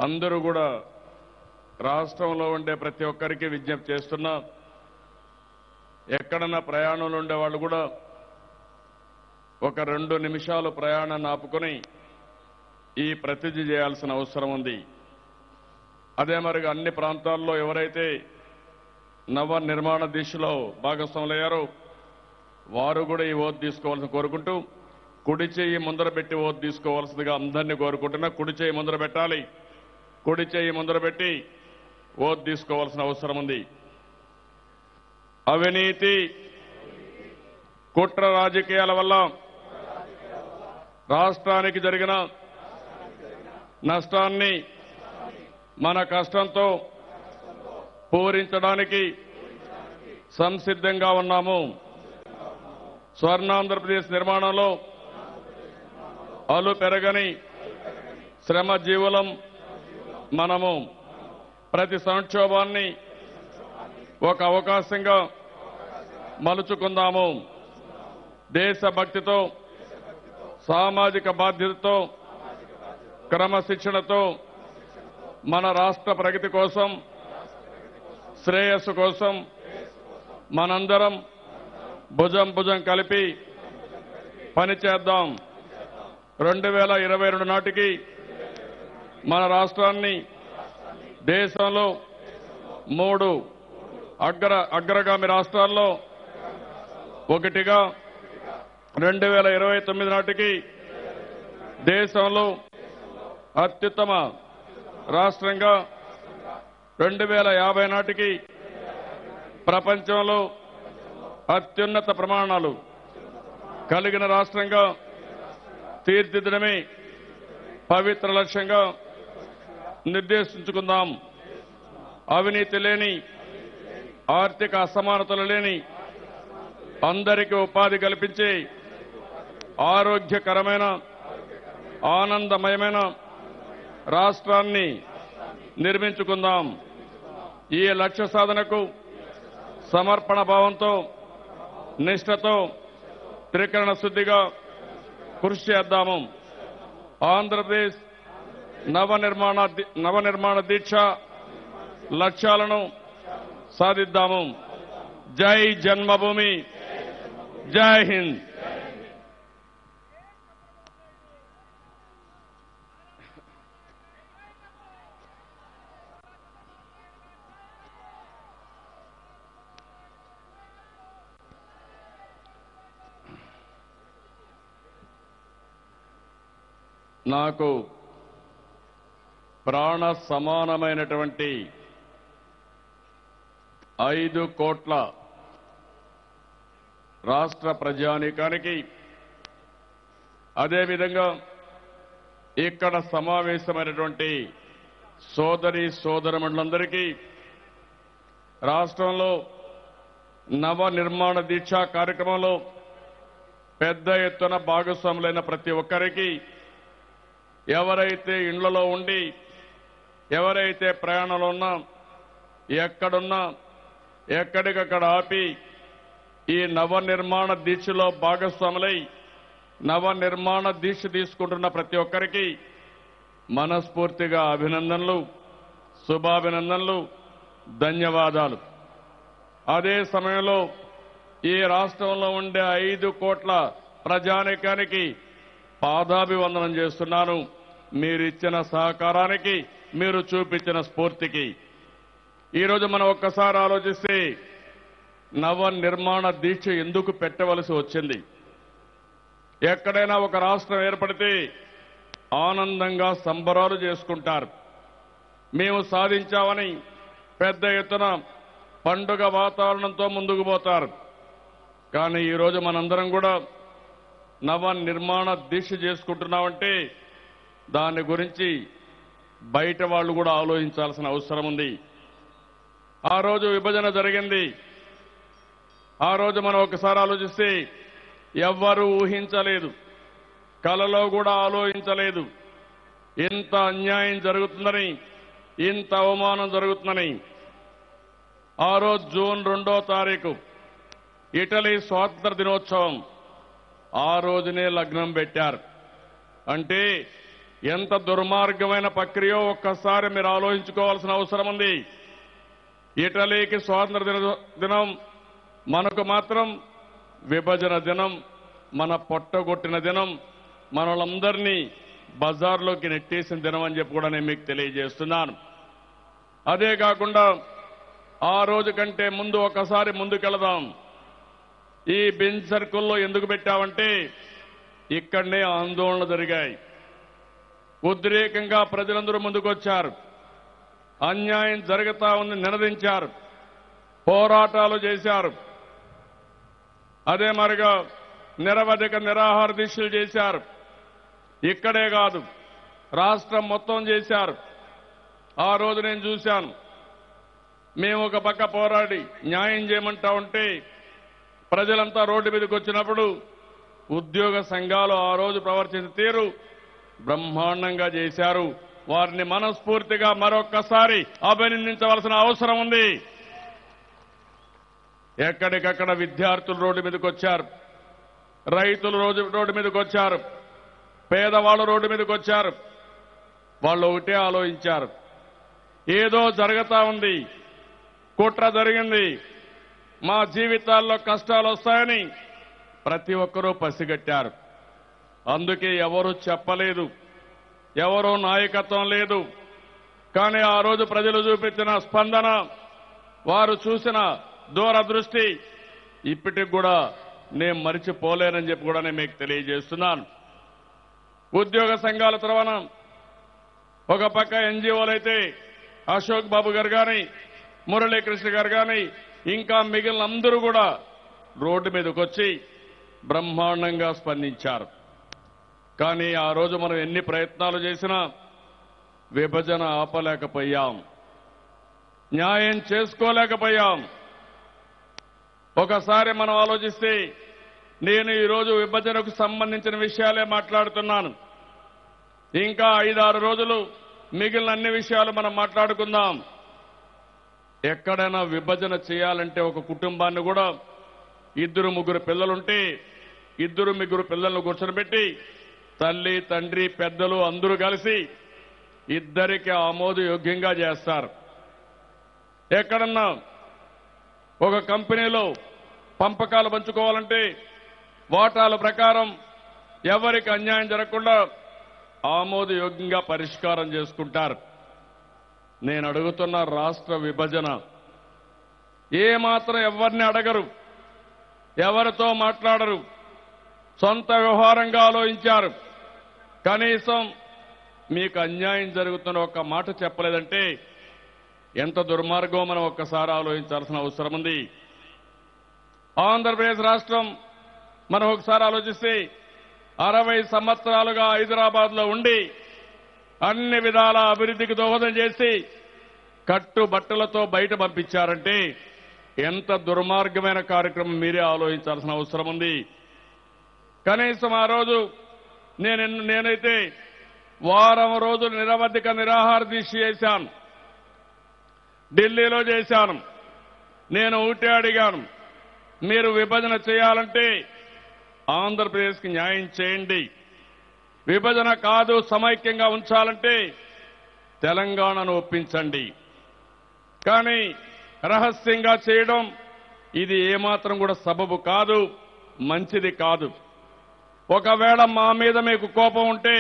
అందరూ కూడా రాష్ట్రంలో ఉండే ప్రతి ఒక్కరికి విజ్ఞప్తి చేస్తున్నా, ఎక్కడన్నా ప్రయాణంలో ఉండే వాళ్ళు కూడా ఒక 2 నిమిషాలు ప్రయాణాన్ని ఆపుకొని ఈ ప్రతిజ్ఞ చేయాల్సిన అవసరం ఉంది. అదే మరిగా అన్ని ప్రాంతాల్లో ఎవరైతే నవ నిర్మాణ దిశలో భాగస్వాములయ్యారో వారు కూడా ఈ ఓత్ తీసుకోవాల్సిన కోరుకుంటూ, కుడి చేయి ముందర పెట్టి ఓత్ తీసుకోవాల్సిందిగా అందరినీ కోరుకుంటున్నా. కుడి చేయి ముందర పెట్టాలి. కుడి చేయి ముందర పెట్టి ఓత్ తీసుకోవాల్సిన అవసరం ఉంది. అవినీతి కుట్ర రాజకీయాల వల్ల రాష్ట్రానికి జరిగిన నష్టాన్ని మన కష్టంతో పూరించడానికి సంసిద్ధంగా ఉన్నాము. స్వర్ణాంధ్రప్రదేశ్ నిర్మాణంలో అలు పెరగని శ్రమజీవులం మనము. ప్రతి సంక్షోభాన్ని ఒక అవకాశంగా మలుచుకుందాము. దేశభక్తితో, సామాజిక బాధ్యతతో, క్రమశిక్షణతో మన రాష్ట్ర ప్రగతి కోసం, శ్రేయస్సు కోసం మనందరం భుజం భుజం కలిపి పనిచేద్దాం. 2022 నాటికి మన రాష్ట్రాన్ని దేశంలో 3 అగ్రగామి రాష్ట్రాల్లో ఒకటిగా, 2029 నాటికి దేశంలో అత్యుత్తమ రాష్ట్రంగా, 2050 నాటికి ప్రపంచంలో అత్యున్నత ప్రమాణాలు కలిగిన రాష్ట్రంగా తీర్చిదిద్దడమే పవిత్ర లక్ష్యంగా నిర్దేశించుకుందాం. అవినీతి లేని, ఆర్థిక అసమానతలు లేని, అందరికీ ఉపాధి కల్పించే ఆరోగ్యకరమైన, ఆనందమయమైన రాష్ట్రాన్ని నిర్మించుకుందాం. ఈ లక్ష్య సాధనకు సమర్పణ భావంతో, నిష్ఠతో, త్రికరణ శుద్ధిగా కృషి చేద్దాము. ఆంధ్రప్రదేశ్ నవనిర్మాణ దీక్ష లక్ష్యాలను సాధిద్దాము. జై జన్మభూమి, జై హింద్. నాకు ప్రాణ సమానమైనటువంటి 5 కోట్ల రాష్ట్ర ప్రజానీకానికి, అదేవిధంగా ఇక్కడ సమావేశమైనటువంటి సోదరి సోదరమణులందరికీ, రాష్ట్రంలో నవ నిర్మాణ దీక్షా కార్యక్రమంలో పెద్ద ఎత్తున భాగస్వాములైన ప్రతి ఒక్కరికి, ఎవరైతే ఇళ్లలో ఉండి, ఎవరైతే ప్రయాణంలో ఉన్నా, ఎక్కడున్నా ఎక్కడికక్కడ ఆపి ఈ నవనిర్మాణ దీక్షలో భాగస్వాములై నవనిర్మాణ దీక్ష తీసుకుంటున్న ప్రతి ఒక్కరికి మనస్ఫూర్తిగా అభినందనలు, శుభాభినందనలు, ధన్యవాదాలు. అదే సమయంలో ఈ రాష్ట్రంలో ఉండే 5 కోట్ల ప్రజానీకానికి పాదాభివందనం చేస్తున్నాను. మీరిచ్చిన సహకారానికి, మీరు చూపించిన స్ఫూర్తికి. ఈరోజు మనం ఒక్కసారి ఆలోచిస్తే నవ నిర్మాణ దీక్ష ఎందుకు పెట్టవలసి వచ్చింది? ఎక్కడైనా ఒక రాష్ట్రం ఏర్పడితే ఆనందంగా సంబరాలు చేసుకుంటారు. మేము సాధించామని పెద్ద ఎత్తున పండుగ వాతావరణంతో ముందుకు పోతారు. కానీ ఈరోజు మనందరం కూడా నవ నిర్మాణ దీక్ష చేసుకుంటున్నామంటే దాని గురించి బయట వాళ్ళు కూడా ఆలోచించాల్సిన అవసరం ఉంది. ఆ రోజు విభజన జరిగింది. ఆ రోజు మనం ఒకసారి ఆలోచిస్తే ఎవ్వరూ ఊహించలేదు, కలలో కూడా ఆలోచించలేదు ఇంత అన్యాయం జరుగుతుందని, ఇంత అవమానం జరుగుతుందని. ఆ రోజు జూన్ 2వ తారీఖు ఇటలీ స్వాతంత్ర దినోత్సవం. ఆ రోజునే లగ్నం పెట్టారు. అంటే ఎంత దుర్మార్గమైన ప్రక్రియో ఒక్కసారి మీరు ఆలోచించుకోవాల్సిన అవసరం ఉంది. ఇటలీకి స్వాతంత్ర దినం, మనకు మాత్రం విభజన దినం, మన పొట్టగొట్టిన దినం, మనలందరినీ బజార్లోకి నెట్టేసిన దినం అని చెప్పి కూడా నేను మీకు తెలియజేస్తున్నాను. అదే కాకుండా ఆ రోజు కంటే ముందు ఒకసారి ముందుకెళదాం. ఈ బెంచ్ సర్కిల్లో ఎందుకు పెట్టామంటే ఇక్కడనే ఆందోళనలు జరిగాయి. ఉద్రేకంగా ప్రజలందరూ ముందుకొచ్చారు. అన్యాయం జరుగుతా ఉంది నినదించారు, పోరాటాలు చేశారు. అదే మరిగా నిరవధిక నిరాహార దీక్షలు చేశారు. ఇక్కడే కాదు, రాష్ట్రం మొత్తం చేశారు. ఆ రోజు నేను చూశాను. మేము ఒక పక్క పోరాడి న్యాయం చేయమంటా ఉంటే ప్రజలంతా రోడ్డు మీదకి వచ్చినప్పుడు ఉద్యోగ సంఘాలు ఆ రోజు ప్రవర్తించిన తీరు బ్రహ్మాండంగా చేశారు. వారిని మనస్ఫూర్తిగా మరొక్కసారి అభినందించవలసిన అవసరం ఉంది. ఎక్కడికక్కడ విద్యార్థులు రోడ్డు మీదకి వచ్చారు, రైతులు రోడ్డు మీదకి వచ్చారు, పేదవాళ్ళు రోడ్డు మీదకి వచ్చారు. వాళ్ళు ఒకటే ఆలోచించారు, ఏదో జరుగుతా ఉంది, కుట్ర జరిగింది, మా జీవితాల్లో కష్టాలు వస్తాయని ప్రతి ఒక్కరూ పసిగట్టారు. అందుకే ఎవరు చెప్పలేదు, ఎవరో నాయకత్వం లేదు. కానీ ఆ రోజు ప్రజలు చూపించిన స్పందన, వారు చూసిన దూరదృష్టి ఇప్పటికి కూడా నేను మరిచిపోలేనని చెప్పి కూడా నేను మీకు తెలియజేస్తున్నాను. ఉద్యోగ సంఘాల తరఫున ఒక పక్క ఎన్జీఓలైతే అశోక్ బాబు గారు కానీ, మురళీకృష్ణ గారు కానీ, ఇంకా మిగిలిన అందరూ కూడా రోడ్డు మీదకి వచ్చి బ్రహ్మాండంగా స్పందించారు. కానీ ఆ రోజు మనం ఎన్ని ప్రయత్నాలు చేసినా విభజన ఆపలేకపోయాం, న్యాయం చేసుకోలేకపోయాం. ఒకసారి మనం ఆలోచిస్తే నేను ఈరోజు విభజనకు సంబంధించిన విషయాలే మాట్లాడుతున్నాను. ఇంకా 5-6 రోజులు మిగిలిన అన్ని విషయాలు మనం మాట్లాడుకుందాం. ఎక్కడైనా విభజన చేయాలంటే ఒక కుటుంబాన్ని కూడా 2-3 పిల్లలుంటే 2-3 పిల్లలను కూర్చొనిపెట్టి తల్లి, తండ్రి, పెద్దలు అందరూ కలిసి ఇద్దరికి ఆమోదయోగ్యంగా చేస్తారు. ఎక్కడన్నా ఒక కంపెనీలో పంపకాలు పంచుకోవాలంటే వాటాల ప్రకారం ఎవరికి అన్యాయం జరగకుండా ఆమోదయోగ్యంగా పరిష్కారం చేసుకుంటారు. నేను అడుగుతున్న రాష్ట్ర విభజన ఏమాత్రం ఎవరిని అడగరు, ఎవరితో మాట్లాడరు, సొంత వ్యవహారంగా ఆలోచించారు. కనీసం మీకు అన్యాయం జరుగుతున్న ఒక్క మాట చెప్పలేదంటే ఎంత దుర్మార్గం మనం ఒక్కసారి ఆలోచించాల్సిన అవసరం ఉంది. ఆంధ్రప్రదేశ్ రాష్ట్రం మనం ఒకసారి ఆలోచిస్తే 60 సంవత్సరాలుగా హైదరాబాద్లో ఉండి అన్ని విధాల అభివృద్ధికి దోహదం చేసి కట్టుబట్టలతో బయట పంపించారంటే ఎంత దుర్మార్గమైన కార్యక్రమం మీరే ఆలోచించాల్సిన అవసరం ఉంది. కనీసం ఆ రోజు నేనైతే వారం రోజులు నిరవధిక నిరాహార దీక్ష చేశాను, ఢిల్లీలో చేశాను. నేను ఒకటే అడిగాను, మీరు విభజన చేయాలంటే ఆంధ్రప్రదేశ్కి న్యాయం చేయండి, విభజన కాదు సమైక్యంగా ఉంచాలంటే తెలంగాణను ఒప్పించండి. కానీ రహస్యంగా చేయడం ఇది ఏమాత్రం కూడా సబబు కాదు, మంచిది కాదు. ఒకవేళ మా మీద మీకు కోపం ఉంటే,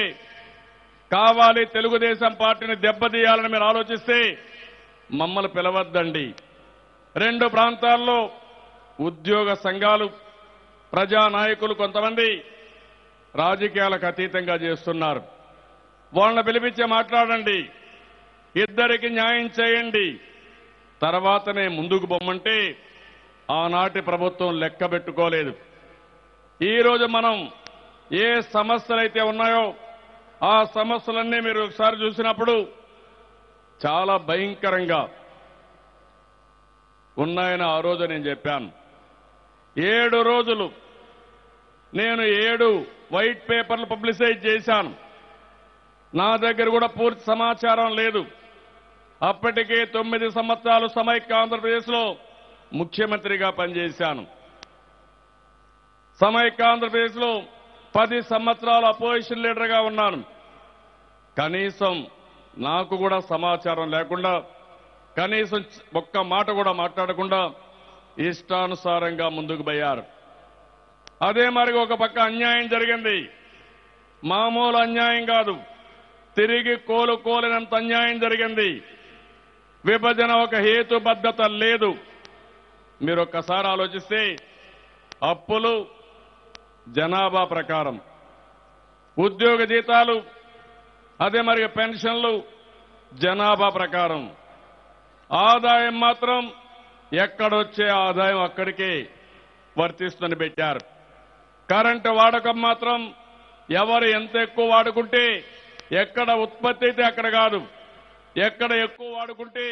కావాలి తెలుగుదేశం పార్టీని దెబ్బతీయాలని మీరు ఆలోచిస్తే మమ్మల్ని పిలవద్దండి. 2 ప్రాంతాల్లో ఉద్యోగ సంఘాలు, ప్రజానాయకులు కొంతమంది రాజకీయాలకు అతీతంగా చేస్తున్నారు. వాళ్ళని పిలిపించి మాట్లాడండి, ఇద్దరికి న్యాయం చేయండి, తర్వాతనే ముందుకు పొమ్మంటే ఆనాటి ప్రభుత్వం లెక్క పెట్టుకోలేదు. ఈరోజు మనం ఏ సమస్యలైతే ఉన్నాయో ఆ సమస్యలన్నీ మీరు ఒకసారి చూసినప్పుడు చాలా భయంకరంగా ఉన్నాయని ఆ రోజు నేను చెప్పాను. 7 రోజులు నేను 7 వైట్ పేపర్లు పబ్లిసైజ్ చేశాను. నా దగ్గర కూడా పూర్తి సమాచారం లేదు. అప్పటికే 9 సంవత్సరాలు సమైక్య ఆంధ్రప్రదేశ్లో ముఖ్యమంత్రిగా పనిచేశాను. సమైక్య ఆంధ్రప్రదేశ్లో 10 సంవత్సరాలు అపోజిషన్ లీడర్గా ఉన్నాను. కనీసం నాకు కూడా సమాచారం లేకుండా, కనీసం ఒక్క మాట కూడా మాట్లాడకుండా ఇష్టానుసారంగా ముందుకు పోయారు. అదే మరి ఒక పక్క అన్యాయం జరిగింది. మామూలు అన్యాయం కాదు, తిరిగి కోలుకోలేనంత అన్యాయం జరిగింది. విభజన ఒక హేతుబద్ధత లేదు. మీరు ఒక్కసారి ఆలోచిస్తే అప్పులు జనాభా ప్రకారం, ఉద్యోగ జీతాలు, అదే మరి పెన్షన్లు జనాభా ప్రకారం, ఆదాయం మాత్రం ఎక్కడొచ్చే ఆదాయం అక్కడికే వర్తిస్తుందని పెట్టారు. కరెంటు వాడకం మాత్రం ఎవరు ఎంత ఎక్కువ వాడుకుంటే, ఎక్కడ ఉత్పత్తి అయితే అక్కడ కాదు, ఎక్కడ ఎక్కువ వాడుకుంటే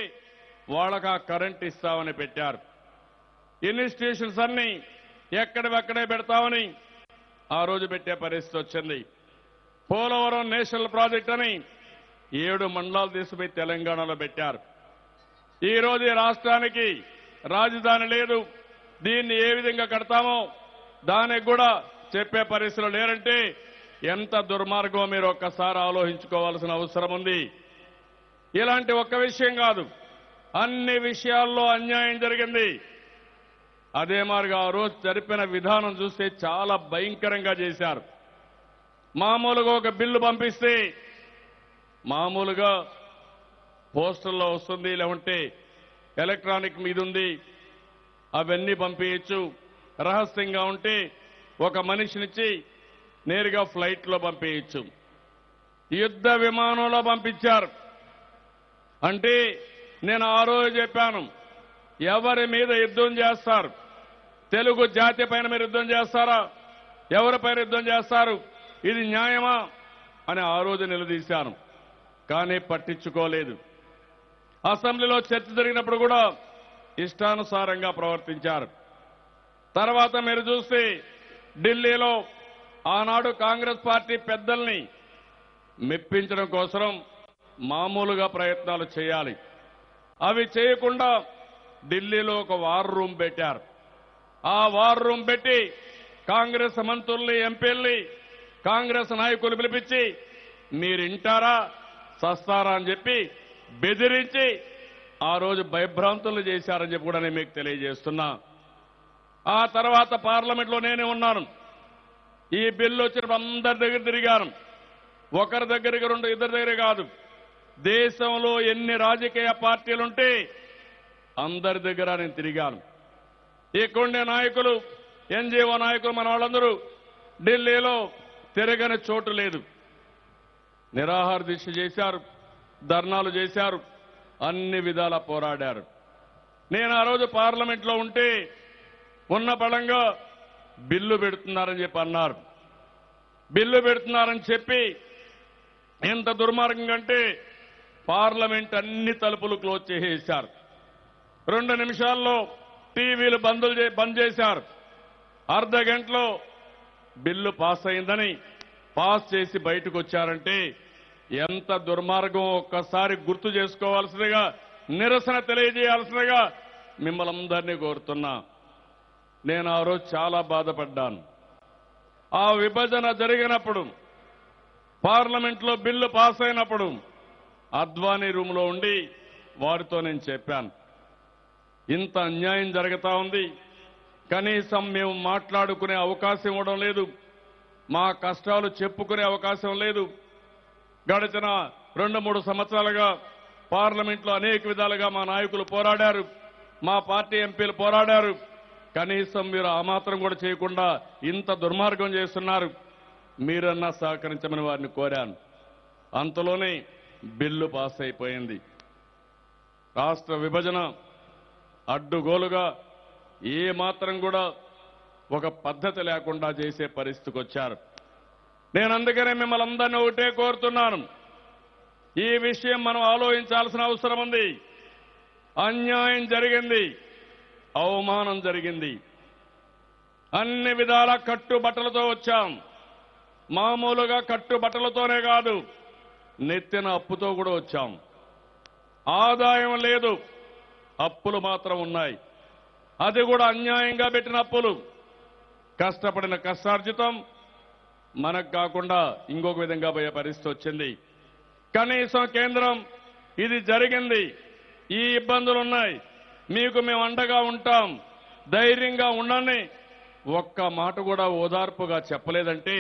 వాళ్ళకి ఆ కరెంట్ ఇస్తామని పెట్టారు. ఇన్స్టిట్యూషన్స్ అన్ని ఎక్కడెక్కడే పెడతామని ఆ రోజు పెట్టే పరిస్థితి వచ్చింది. పోలవరం నేషనల్ ప్రాజెక్ట్ అని 7 మండలాలు తీసుకుపోయి తెలంగాణలో పెట్టారు. ఈ రోజు ఈ రాష్ట్రానికి రాజధాని లేదు, దీన్ని ఏ విధంగా కడతామో దానికి కూడా చెప్పే పరిస్థితులు లేరంటే ఎంత దుర్మార్గమో మీరు ఒక్కసారి ఆలోచించుకోవాల్సిన అవసరం ఉంది. ఇలాంటి ఒక్క విషయం కాదు, అన్ని విషయాల్లో అన్యాయం జరిగింది. అదే మాదిరిగా ఆ రోజు జరిపిన విధానం చూస్తే చాలా భయంకరంగా చేశారు. మామూలుగా ఒక బిల్లు పంపిస్తే మామూలుగా పోస్టల్లో వస్తుంది, లేకుంటే ఎలక్ట్రానిక్ మీద ఉంది, అవన్నీ పంపించచ్చు. రహస్యంగా ఉంటే ఒక మనిషినిచ్చి నేరుగా ఫ్లైట్లో పంపించచ్చు. యుద్ధ విమానంలో పంపించారు. అంటే నేను ఆ రోజు చెప్పాను, ఎవరి మీద యుద్ధం చేస్తారు? తెలుగు జాతి పైన మీరు యుద్ధం చేస్తారా? ఎవరిపైన యుద్ధం చేస్తారు? ఇది న్యాయమా అని ఆ రోజు నిలదీశాను. కానీ పట్టించుకోలేదు. అసెంబ్లీలో చర్చ జరిగినప్పుడు కూడా ఇష్టానుసారంగా ప్రవర్తించారు. తర్వాత మీరు చూస్తే ఢిల్లీలో ఆనాడు కాంగ్రెస్ పార్టీ పెద్దల్ని మెప్పించడం కోసం మామూలుగా ప్రయత్నాలు చేయాలి. అవి చేయకుండా ఢిల్లీలో ఒక వార్ రూమ్ పెట్టారు. ఆ వార్ రూమ్ పెట్టి కాంగ్రెస్ మంత్రుల్ని, ఎంపీల్ని, కాంగ్రెస్ నాయకులు పిలిపించి మీరు ఇంటారా సస్తారా అని చెప్పి బెదిరించి ఆ రోజు భయభ్రాంతులు చేశారని చెప్పి కూడా నేను మీకు తెలియజేస్తున్నా. ఆ తర్వాత పార్లమెంట్లో నేనే ఉన్నాను. ఈ బిల్లు వచ్చినప్పుడు అందరి దగ్గర తిరిగాను. ఒకరి దగ్గరికి 2, ఇద్దరి దగ్గర కాదు. దేశంలో ఎన్ని రాజకీయ పార్టీలుంటే అందరి దగ్గర నేను తిరిగాను. ఇక్కడుండే నాయకులు, ఎన్జీఓ నాయకులు, మన వాళ్ళందరూ ఢిల్లీలో తిరగని చోటు లేదు. నిరాహార దీక్ష చేశారు, ధర్నాలు చేశారు, అన్ని విధాలా పోరాడారు. నేను ఆ రోజు పార్లమెంట్లో ఉంటే ఉన్న బలంగా బిల్లు పెడుతున్నారని చెప్పి అన్నారు. బిల్లు పెడుతున్నారని చెప్పి ఎంత దుర్మార్గం అంటే పార్లమెంట్ అన్ని తలుపులు క్లోజ్ చేసేశారు. 2 నిమిషాల్లో టీవీలు బంద్ చేశారు. అర్ధ గంటలో బిల్లు పాస్ అయిందని పాస్ చేసి బయటకు వచ్చారంటే ఎంత దుర్మార్గం ఒక్కసారి గుర్తు చేసుకోవాల్సిందిగా, నిరసన తెలియజేయాల్సిందిగా మిమ్మల్ని అందరినీ కోరుతున్నా. నేను ఆ రోజు చాలా బాధపడ్డాను. ఆ విభజన జరిగినప్పుడు, పార్లమెంట్లో బిల్లు పాస్ అయినప్పుడు అద్వానీ రూమ్లో ఉండి వారితో నేను చెప్పాను, ఇంత అన్యాయం జరుగుతా ఉంది, కనీసం మేము మాట్లాడుకునే అవకాశం ఇవ్వడం లేదు, మా కష్టాలు చెప్పుకునే అవకాశం లేదు. గడిచిన 2-3 సంవత్సరాలుగా పార్లమెంట్లో అనేక విధాలుగా మా నాయకులు పోరాడారు, మా పార్టీ ఎంపీలు పోరాడారు. కనీసం మీరు ఆ మాత్రం కూడా చేయకుండా ఇంత దుర్మార్గం చేస్తున్నారు, మీరన్నా సహకరించమని వారిని కోరాను. అంతలోనే బిల్లు పాస్ అయిపోయింది. రాష్ట్ర విభజన అడ్డుగోలుగా ఏ మాత్రం కూడా ఒక పద్ధతి లేకుండా చేసే పరిస్థితికి వచ్చారు. నేను అందుకనే మిమ్మల్ని అందరినీ ఒకటే కోరుతున్నాను, ఈ విషయం మనం ఆలోచించాల్సిన అవసరం ఉంది. అన్యాయం జరిగింది, అవమానం జరిగింది. అన్ని విధాల కట్టుబట్టలతో వచ్చాం. మామూలుగా కట్టుబట్టలతోనే కాదు, నెత్తిన అప్పుతో కూడా వచ్చాం. ఆదాయం లేదు, అప్పులు మాత్రం ఉన్నాయి. అది కూడా అన్యాయంగా పెట్టిన అప్పులు. కష్టపడిన కష్టార్జితం మనకు కాకుండా ఇంకొక విధంగా పోయే పరిస్థితి వచ్చింది. కనీసం కేంద్రం ఇది జరిగింది, ఈ ఇబ్బందులు ఉన్నాయి, మీకు మేము అండగా ఉంటాం, ధైర్యంగా ఉండండి, ఒక్క మాట కూడా ఓదార్పుగా చెప్పలేదంటే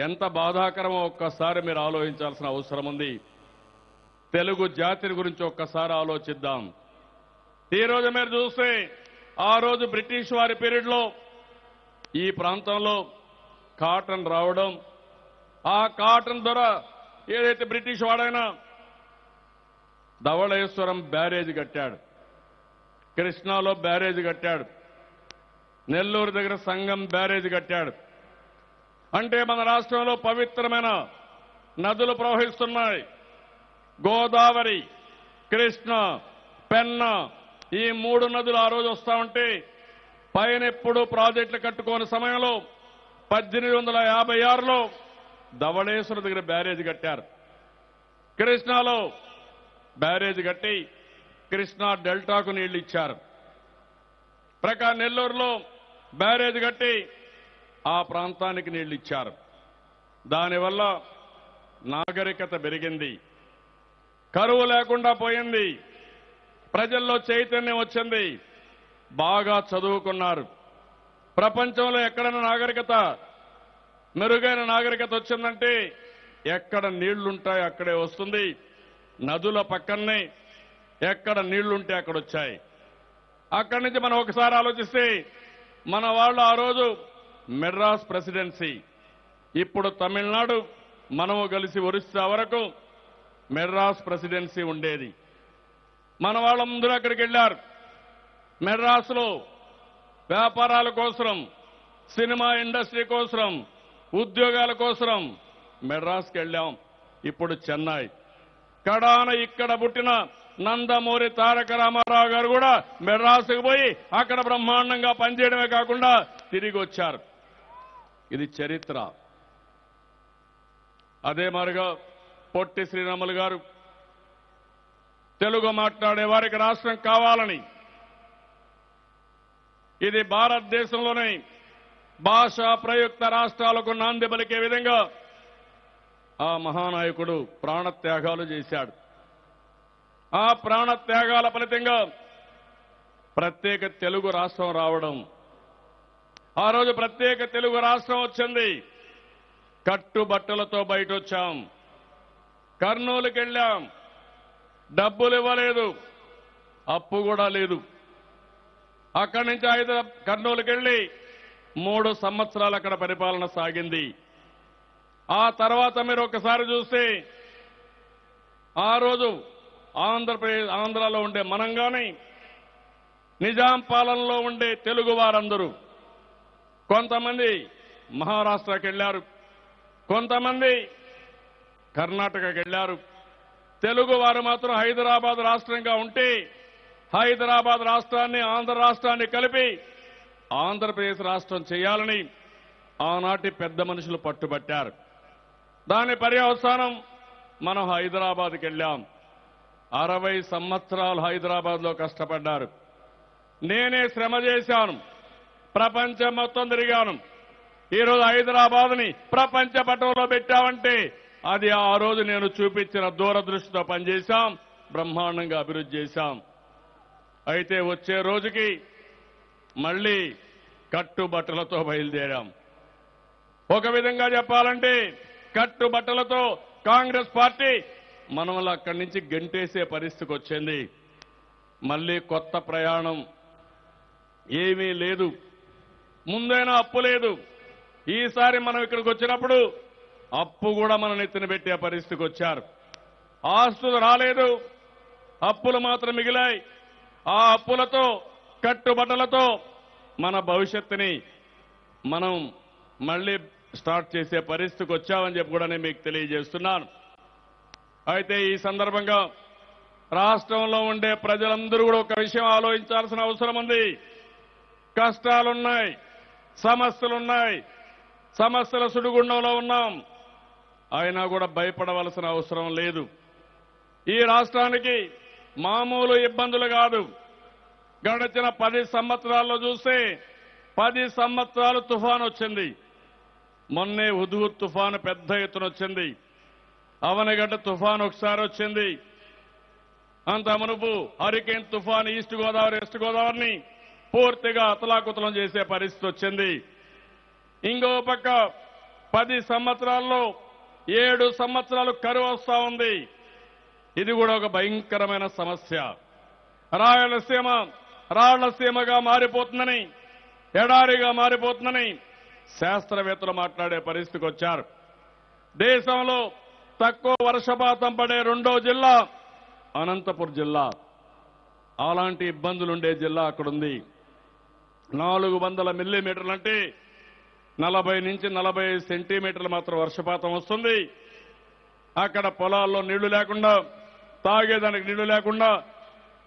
ఎంత బాధాకరమో ఒక్కసారి మీరు ఆలోచించాల్సిన అవసరం ఉంది. తెలుగు జాతిని గురించి ఒక్కసారి ఆలోచిద్దాం. ఈ రోజు మీరు చూస్తే ఆ రోజు బ్రిటిష్ వారి పీరియడ్లో ఈ ప్రాంతంలో కాటన్ రావడం, ఆ కాటన్ ధర ఏదైతే బ్రిటిష్ వాడైనా ధవళేశ్వరం బ్యారేజ్ కట్టాడు, కృష్ణాలో బ్యారేజ్ కట్టాడు, నెల్లూరు దగ్గర సంగం బ్యారేజ్ కట్టాడు. అంటే మన రాష్ట్రంలో పవిత్రమైన నదులు ప్రవహిస్తున్నాయి. గోదావరి, కృష్ణ, పెన్న ఈ 3 నదులు ఆ రోజు వస్తా ఉంటే పైన ఎప్పుడు ప్రాజెక్టులు కట్టుకోని సమయంలో 1856లో ధవళేశ్వర దగ్గర బ్యారేజ్ కట్టారు. కృష్ణాలో బ్యారేజ్ కట్టి కృష్ణా డెల్టాకు నీళ్లు ఇచ్చారు. నెల్లూరులో బ్యారేజ్ కట్టి ఆ ప్రాంతానికి నీళ్లు ఇచ్చారు. దానివల్ల నాగరికత పెరిగింది, కరువు లేకుండా పోయింది, ప్రజల్లో చైతన్యం వచ్చింది, బాగా చదువుకున్నారు. ప్రపంచంలో ఎక్కడైనా నాగరికత, మెరుగైన నాగరికత వచ్చిందంటే ఎక్కడ నీళ్లుంటాయి అక్కడే వస్తుంది. నదుల పక్కనే ఎక్కడ నీళ్లుంటే అక్కడ వచ్చాయి. అక్కడి నుంచి మనం ఒకసారి ఆలోచిస్తే మన వాళ్ళు ఆ రోజు మెడ్రాస్ ప్రెసిడెన్సీ, ఇప్పుడు తమిళనాడు, మనము కలిసి ఒరిస్సా వరకు మెడ్రాస్ ప్రెసిడెన్సీ ఉండేది. మన వాళ్ళందరూ అక్కడికి వెళ్ళారు. మెడ్రాస్లో వ్యాపారాల కోసం, సినిమా ఇండస్ట్రీ కోసం, ఉద్యోగాల కోసం మెడ్రాస్కి వెళ్ళాం. ఇప్పుడు చెన్నై. కడాన ఇక్కడ పుట్టిన నందమూరి తారక రామారావు గారు కూడా మెడ్రాస్కి పోయి అక్కడ బ్రహ్మాండంగా పనిచేయడమే కాకుండా తిరిగి వచ్చారు. ఇది చరిత్ర. అదే మాదిరిగా పొట్టి శ్రీరాములు గారు తెలుగు మాట్లాడే వారికి రాష్ట్రం కావాలని, ఇది భారతదేశంలోనే భాషా ప్రయుక్త రాష్ట్రాలకు నాంది పలికే విధంగా ఆ మహానాయకుడు ప్రాణత్యాగాలు చేశాడు. ఆ ప్రాణత్యాగాల ఫలితంగా ప్రత్యేక తెలుగు రాష్ట్రం రావడం, ఆ రోజు ప్రత్యేక తెలుగు రాష్ట్రం వచ్చింది. కట్టుబట్టలతో బయట వచ్చాం. కర్నూలుకి వెళ్ళాం, డబ్బులు ఇవ్వలేదు, అప్పు కూడా లేదు. అక్కడి నుంచి కర్నూలుకి వెళ్ళి 3 సంవత్సరాలు అక్కడ పరిపాలన సాగింది. ఆ తర్వాత మీరు ఒకసారి చూస్తే ఆ రోజు ఆంధ్రాలో ఉండే మనం కానీ, నిజాం పాలనలో ఉండే తెలుగు వారందరూ కొంతమంది మహారాష్ట్రకి వెళ్ళారు, కొంతమంది కర్ణాటకకి వెళ్ళారు. తెలుగు వారు మాత్రం హైదరాబాద్ రాష్ట్రంగా ఉంటే హైదరాబాద్ రాష్ట్రాన్ని, ఆంధ్ర రాష్ట్రాన్ని కలిపి ఆంధ్రప్రదేశ్ రాష్ట్రం చేయాలని ఆనాటి పెద్ద మనుషులు పట్టుబట్టారు. దాని పర్యవసానం మనం హైదరాబాద్కి వెళ్ళాం. 60 సంవత్సరాలు హైదరాబాద్లో కష్టపడ్డారు. నేనే శ్రమ చేశాను, ప్రపంచం మొత్తం తిరిగాను. ఈరోజు హైదరాబాద్ని ప్రపంచ పటంలో పెట్టామంటే అది ఆ రోజు నేను చూపించిన దూరదృష్టితో పనిచేశాం, బ్రహ్మాండంగా అభివృద్ధి చేశాం. అయితే వచ్చే రోజుకి మళ్లీ కట్టుబట్టలతో బయలుదేరాం. ఒక విధంగా చెప్పాలంటే కట్టుబట్టలతో కాంగ్రెస్ పార్టీ మనల్ని అక్కడి నుంచి గెంటేసే పరిస్థితికి వచ్చింది. మళ్లీ కొత్త ప్రయాణం ఏమీ లేదు, ముందైనా అప్పు లేదు. ఈసారి మనం ఇక్కడికి వచ్చినప్పుడు అప్పు కూడా మన నెత్తిన పెట్టే పరిస్థితికి వచ్చారు. ఆస్తులు రాలేదు, అప్పులు మాత్రం మిగిలాయి. ఆ అప్పులతో, కట్టుబట్టలతో మన భవిష్యత్తుని మనం మళ్లీ స్టార్ట్ చేసే పరిస్థితికి వచ్చామని చెప్పి కూడా నేను మీకు తెలియజేస్తున్నాను. అయితే ఈ సందర్భంగా రాష్ట్రంలో ఉండే ప్రజలందరూ కూడా ఒక విషయం ఆలోచించాల్సిన అవసరం ఉంది. కష్టాలున్నాయి, సమస్యలున్నాయి, సమస్యల సుడిగుండంలో ఉన్నాం. అయినా కూడా భయపడవలసిన అవసరం లేదు. ఈ రాష్ట్రానికి మామూలు ఇబ్బందులు కాదు. గడిచిన 10 సంవత్సరాల్లో చూస్తే 10 సంవత్సరాలు తుఫాను వచ్చింది. మొన్నే హుదూద్ తుఫాను పెద్ద ఎత్తున వచ్చింది. అవనగడ్డ తుఫాన్ ఒకసారి వచ్చింది. అంత మునుపు హరికేన్ తుఫాన్ ఈస్ట్ గోదావరి వెస్ట్ గోదావరిని పూర్తిగా అతలాకుతలం చేసే పరిస్థితి వచ్చింది. ఇంకో పక్క 10 సంవత్సరాల్లో 7 సంవత్సరాలు కరువు వస్తా ఉంది. ఇది కూడా ఒక భయంకరమైన సమస్య. రాయలసీమ రాళ్లసీమగా మారిపోతుందని, ఎడారిగా మారిపోతుందని శాస్త్రవేత్తలు మాట్లాడే పరిస్థితికి వచ్చారు. దేశంలో తక్కువ వర్షపాతం పడే రెండో జిల్లా అనంతపురం జిల్లా. అలాంటి ఇబ్బందులుండే జిల్లా అక్కడుంది. 400 మిల్లీమీటర్లు అంటే 40 నుంచి 45 సెంటీమీటర్లు మాత్రం వర్షపాతం వస్తుంది. అక్కడ పొలాల్లో నీళ్లు లేకుండా, తాగేదానికి నీళ్లు లేకుండా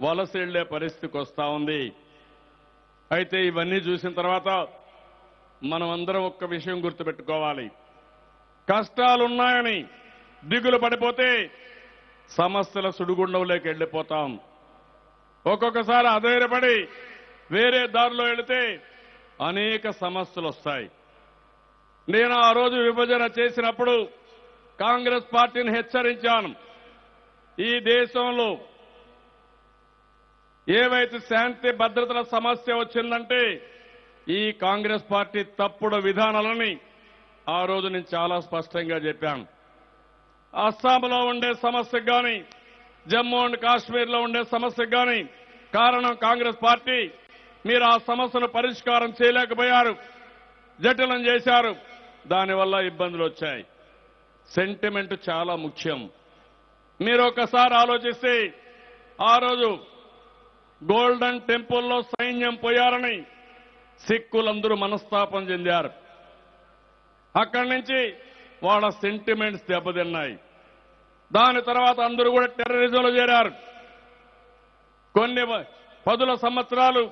వలస వెళ్లే పరిస్థితికి వస్తా ఉంది. అయితే ఇవన్నీ చూసిన తర్వాత మనం అందరం ఒక్క విషయం గుర్తుపెట్టుకోవాలి. కష్టాలున్నాయని దిగులు పడిపోతే సమస్యల సుడిగుండంలోకి వెళ్లిపోతాం. ఒక్కొక్కసారి అధైర్యపడి వేరే దారిలో వెళితే అనేక సమస్యలు వస్తాయి. నేను ఆ రోజు విభజన చేసినప్పుడు కాంగ్రెస్ పార్టీని హెచ్చరించాను. ఈ దేశంలో ఏవైతే శాంతి భద్రతల సమస్య వచ్చిందంటే ఈ కాంగ్రెస్ పార్టీ తప్పుడు విధానాలని ఆ రోజు నేను చాలా స్పష్టంగా చెప్పాను. అస్సాంలో ఉండే సమస్యకు కానీ, జమ్మూ అండ్ కాశ్మీర్లో ఉండే సమస్యకు కానీ కారణం కాంగ్రెస్ పార్టీ. మీరు ఆ సమస్యను పరిష్కారం చేయలేకపోయారు, జటిలం చేశారు. దానివల్ల ఇబ్బందులు వచ్చాయి. సెంటిమెంట్ చాలా ముఖ్యం. మీరు ఒకసారి ఆలోచిస్తే ఆ రోజు గోల్డెన్ టెంపుల్లో సైన్యం పోయారని సిక్కులందరూ మనస్తాపం చెందారు. అక్కడి నుంచి వాళ్ళ సెంటిమెంట్స్ దెబ్బతిన్నాయి. దాని తర్వాత అందరూ కూడా టెర్రరిజంలో చేరారు. కొన్ని 10 సంవత్సరాలు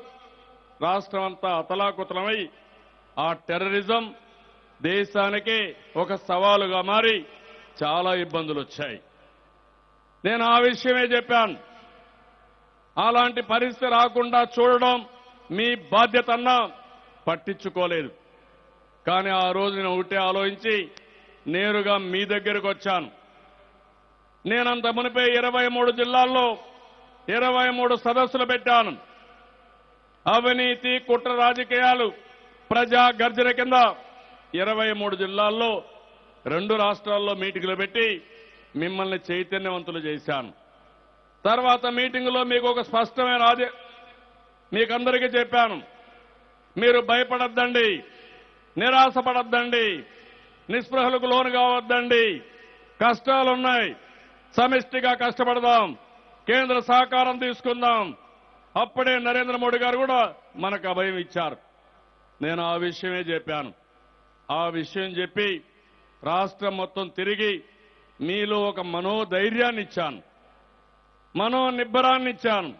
రాష్ట్రం అంతా అతలాకుతలమై ఆ టెర్రరిజం దేశానికి ఒక సవాలుగా మారి చాలా ఇబ్బందులు వచ్చాయి. నేను ఆ విషయమే చెప్పాను. అలాంటి పరిస్థితి రాకుండా చూడడం మీ బాధ్యత అన్నా పట్టించుకోలేదు. కానీ ఆ రోజు నేను ఒకటే ఆలోచించి నేరుగా మీ దగ్గరకు వచ్చాను. నేనంత మునిపే 23 జిల్లాల్లో 23 సదస్సులు పెట్టాను. అవినీతి, కుట్ర రాజకీయాలు, ప్రజా గర్జన కింద 23 జిల్లాల్లో 2 రాష్ట్రాల్లో మీటింగులు పెట్టి మిమ్మల్ని చైతన్యవంతులు చేశాను. తర్వాత మీటింగులో మీకు ఒక స్పష్టమైన మీకందరికీ చెప్పాను. మీరు భయపడద్దండి, నిరాశపడద్దండి, నిస్పృహలకు లోను కావద్దండి. కష్టాలున్నాయి, సమిష్టిగా కష్టపడదాం, కేంద్ర సహకారం తీసుకుందాం. అప్పుడే నరేంద్ర మోడీ గారు కూడా మనకు అభయం ఇచ్చారు. నేను ఆ విషయమే చెప్పాను. ఆ విషయం చెప్పి రాష్ట్రం మొత్తం తిరిగి మీలో ఒక మనోధైర్యాన్ని ఇచ్చాను, మనోనిబ్బరాన్ని ఇచ్చాను.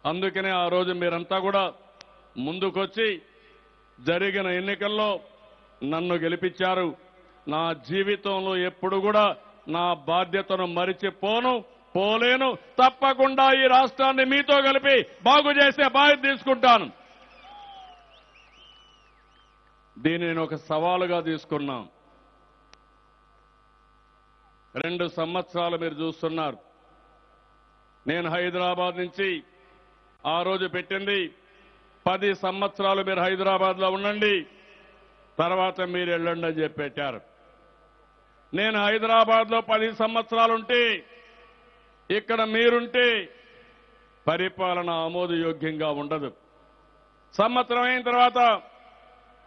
అందుకనే ఆ రోజు మీరంతా కూడా ముందుకొచ్చి జరిగిన ఎన్నికల్లో నన్ను గెలిపించారు. నా జీవితంలో ఎప్పుడు కూడా నా బాధ్యతను మరిచిపోను, పోలేను. తప్పకుండా ఈ రాష్ట్రాన్ని మీతో కలిపి బాగు చేసే బాధ్యత తీసుకుంటాను. దీన్ని నేను ఒక సవాలుగా తీసుకున్నాం. 2 సంవత్సరాలు మీరు చూస్తున్నారు. నేను హైదరాబాద్ నుంచి ఆ రోజు పెట్టింది 10 సంవత్సరాలు మీరు హైదరాబాద్లో ఉండండి, తర్వాత మీరు వెళ్ళండి అని చెప్పి పెట్టారు. నేను హైదరాబాద్లో 10 సంవత్సరాలుంటే ఇక్కడ మీరుంటే పరిపాలన ఆమోదయోగ్యంగా ఉండదు. సంవత్సరం అయిన తర్వాత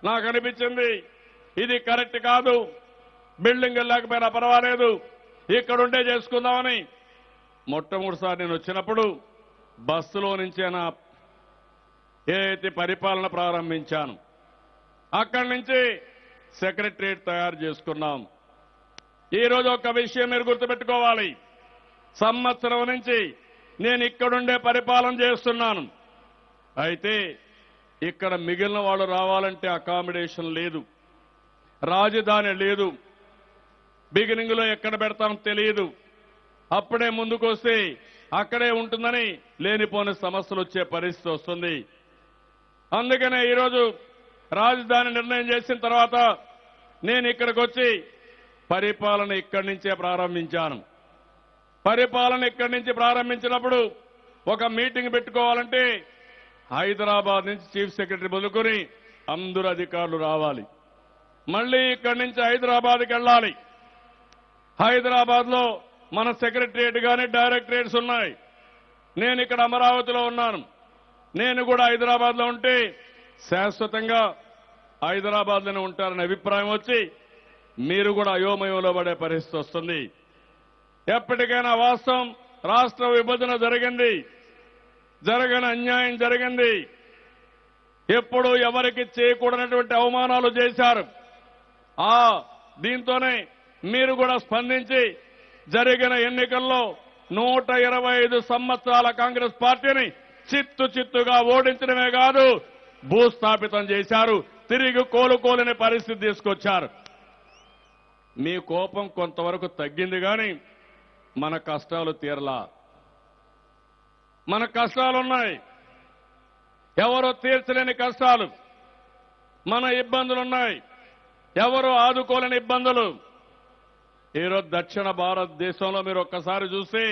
నాకు అనిపించింది ఇది కరెక్ట్ కాదు, బిల్డింగ్ లేకపోయినా పర్వాలేదు, ఇక్కడుండే చేసుకుందామని మొట్టమొదటిసారి నేను వచ్చినప్పుడు బస్సులో నుంచే నా ఏదైతే పరిపాలన ప్రారంభించాను. అక్కడి నుంచి సెక్రటరియట్ తయారు చేసుకున్నాం. ఈరోజు ఒక విషయం మీరు గుర్తుపెట్టుకోవాలి. సంవత్సరం నుంచి నేను ఇక్కడుండే పరిపాలన చేస్తున్నాను. అయితే ఇక్కడ మిగిలిన వాళ్ళు రావాలంటే అకామిడేషన్ లేదు, రాజధాని లేదు, బిగినింగ్ లో ఎక్కడ పెడతాం తెలియదు. అప్పుడే ముందుకు వస్తే అక్కడే ఉంటుందని లేనిపోని సమస్యలు వచ్చే పరిస్థితి వస్తుంది. అందుకనే ఈరోజు రాజధాని నిర్ణయం చేసిన తర్వాత నేను ఇక్కడికి వచ్చి పరిపాలన ఇక్కడి నుంచే ప్రారంభించాను. పరిపాలన ఇక్కడి నుంచి ప్రారంభించినప్పుడు ఒక మీటింగ్ పెట్టుకోవాలంటే హైదరాబాద్ నుంచి చీఫ్ సెక్రటరీ మొదలుకొని అందరూ అధికారులు రావాలి. మళ్ళీ ఇక్కడి నుంచి హైదరాబాద్కి వెళ్ళాలి. హైదరాబాద్ లో మన సెక్రటరియట్ గాని డైరెక్టరేట్స్ ఉన్నాయి. నేను ఇక్కడ అమరావతిలో ఉన్నాను. నేను కూడా హైదరాబాద్ లో ఉంటే శాశ్వతంగా హైదరాబాద్ లోనే ఉంటారనే అభిప్రాయం వచ్చి మీరు కూడా అయోమయంలో పడే పరిస్థితి వస్తుంది. ఎప్పటికైనా వాస్తవం రాష్ట్ర విభజన జరిగింది, జరగని అన్యాయం జరిగింది. ఎప్పుడు ఎవరికి చేయకూడనటువంటి అవమానాలు చేశారు. దీంతోనే మీరు కూడా స్పందించి జరిగిన ఎన్నికల్లో 125 సంవత్సరాల కాంగ్రెస్ పార్టీని చిత్తుగా ఓడించడమే కాదు, భూస్థాపితం చేశారు. తిరిగి కోలుకోలేని పరిస్థితి తీసుకొచ్చారు. మీ కోపం కొంతవరకు తగ్గింది కానీ మన కష్టాలు తీరలా. మన కష్టాలున్నాయి, ఎవరో తీర్చలేని కష్టాలు, మన ఇబ్బందులున్నాయి, ఎవరో ఆదుకోలేని ఇబ్బందులు. ఈరోజు దక్షిణ భారతదేశంలో మీరు ఒక్కసారి చూస్తే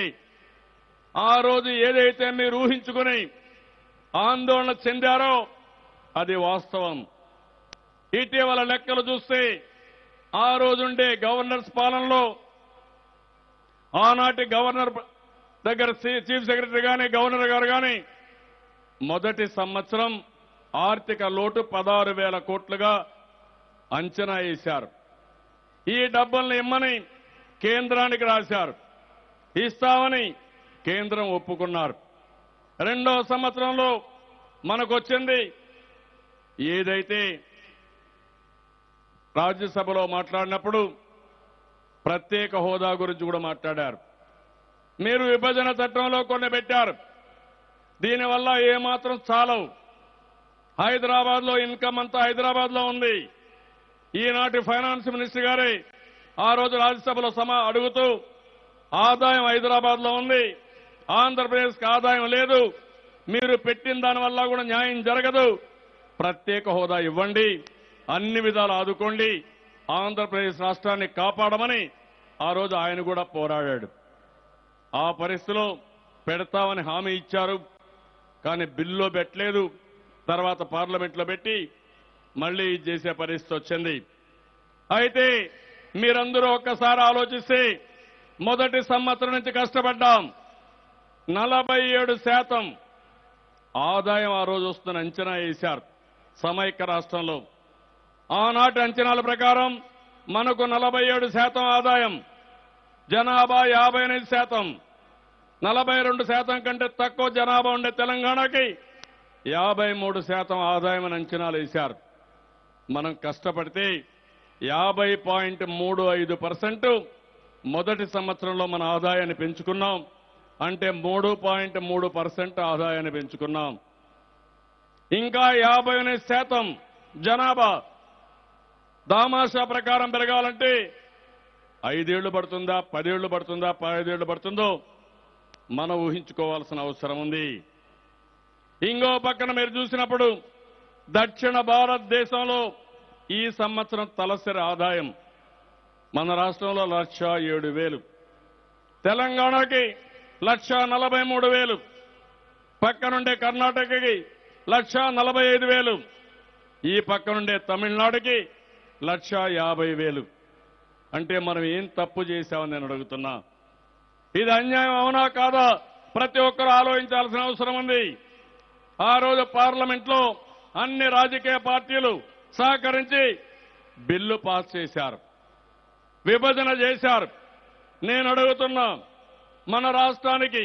ఆ రోజు ఏదైతే మీరు ఊహించుకుని ఆందోళన చెందారో అది వాస్తవం. ఇటీవల లెక్కలు చూస్తే ఆ రోజుండే గవర్నర్స్ పాలనలో ఆనాటి గవర్నర్ దగ్గర చీఫ్ సెక్రటరీ గాని గవర్నర్ గారు గాని మొదటి సంవత్సరం ఆర్థిక లోటు 16,000 కోట్లుగా అంచనా వేశారు. ఈ డబ్బుల్ని ఇమ్మని కేంద్రానికి రాశారు. ఇస్తామని కేంద్రం ఒప్పుకున్నారు. రెండో సంవత్సరంలో మనకొచ్చింది ఏదైతే రాజ్యసభలో మాట్లాడినప్పుడు ప్రత్యేక హోదా గురించి కూడా మాట్లాడారు. మీరు విభజన చట్టంలో కొన్ని పెట్టారు. దీనివల్ల ఏమాత్రం చాలవు. హైదరాబాద్ లో ఇన్కమ్ అంతా హైదరాబాద్ లో ఉంది. ఈనాటి ఫైనాన్స్ మినిస్టర్ గారే ఆ రోజు రాజ్యసభలో అడుగుతూ ఆదాయం హైదరాబాద్ లో ఉంది, ఆంధ్రప్రదేశ్కి ఆదాయం లేదు, మీరు పెట్టిన దానివల్ల కూడా న్యాయం జరగదు, ప్రత్యేక హోదా ఇవ్వండి, అన్ని విధాలు ఆదుకోండి, ఆంధ్రప్రదేశ్ రాష్ట్రాన్ని కాపాడమని ఆ రోజు ఆయన కూడా పోరాడాడు. ఆ పరిస్థితిలో పెడతామని హామీ ఇచ్చారు, కానీ బిల్లులో పెట్టలేదు. తర్వాత పార్లమెంట్లో పెట్టి మళ్లీ చేసే పరిస్థితి వచ్చింది. అయితే మీరందరూ ఒక్కసారి ఆలోచిస్తే మొదటి సంవత్సరం నుంచి కష్టపడ్డాం. 47% ఆదాయం ఆ రోజు వస్తున్న అంచనా వేశారు సమైక్య రాష్ట్రంలో. ఆనాటి అంచనాల ప్రకారం మనకు 47% ఆదాయం, జనాభా 58%, 42% కంటే తక్కువ జనాభా ఉండే తెలంగాణకి 53% ఆదాయం అని అంచనాలు వేశారు. మనం కష్టపడితే 50.35% మొదటి సంవత్సరంలో మన ఆదాయాన్ని పెంచుకున్నాం. అంటే 3.3% ఆదాయాన్ని పెంచుకున్నాం. ఇంకా 58% జనాభా దామాషా ప్రకారం పెరగాలంటే 5 ఏళ్లు పడుతుందా, 10 ఏళ్లు పడుతుందా, 15 ఏళ్లు పడుతుందో మనం ఊహించుకోవాల్సిన అవసరం ఉంది. ఇంకో పక్కన మీరు చూసినప్పుడు దక్షిణ భారతదేశంలో ఈ సంవత్సరం తలసరి ఆదాయం మన రాష్ట్రంలో 1,07,000, తెలంగాణకి 1,43,000, పక్కనుండే కర్ణాటకకి 1,45,000, ఈ పక్కనుండే తమిళనాడుకి 1,50,000. అంటే మనం ఏం తప్పు చేశామని నేను అడుగుతున్నా. ఇది అన్యాయం అవునా కాదా ప్రతి ఒక్కరూ ఆలోచించాల్సిన అవసరం ఉంది. ఆ రోజు పార్లమెంట్లో అన్ని రాజకీయ పార్టీలు సహకరించి బిల్లు పాస్ చేశారు, విభజన చేశారు. నేను అడుగుతున్నా, మన రాష్ట్రానికి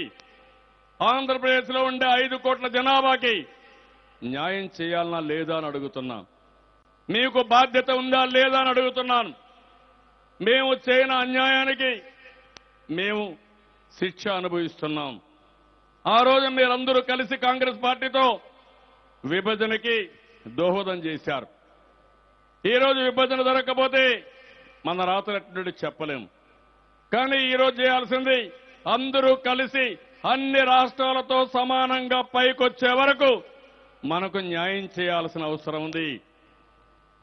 ఆంధ్రప్రదేశ్లో ఉండే 5 కోట్ల జనాభాకి న్యాయం చేయాలనా లేదా అని అడుగుతున్నా. మీకు బాధ్యత ఉందా లేదా అని అడుగుతున్నాను. మేము చేయని అన్యాయానికి మేము శిక్ష అనుభవిస్తున్నాం. ఆ రోజు మీరందరూ కలిసి కాంగ్రెస్ పార్టీతో విభజనకి దోహదం చేశారు. ఈరోజు విభజన జరగకపోతే మన రాత్రి చెప్పలేం. కానీ ఈరోజు చేయాల్సింది అందరూ కలిసి అన్ని రాష్ట్రాలతో సమానంగా పైకొచ్చే వరకు మనకు న్యాయం చేయాల్సిన అవసరం ఉంది.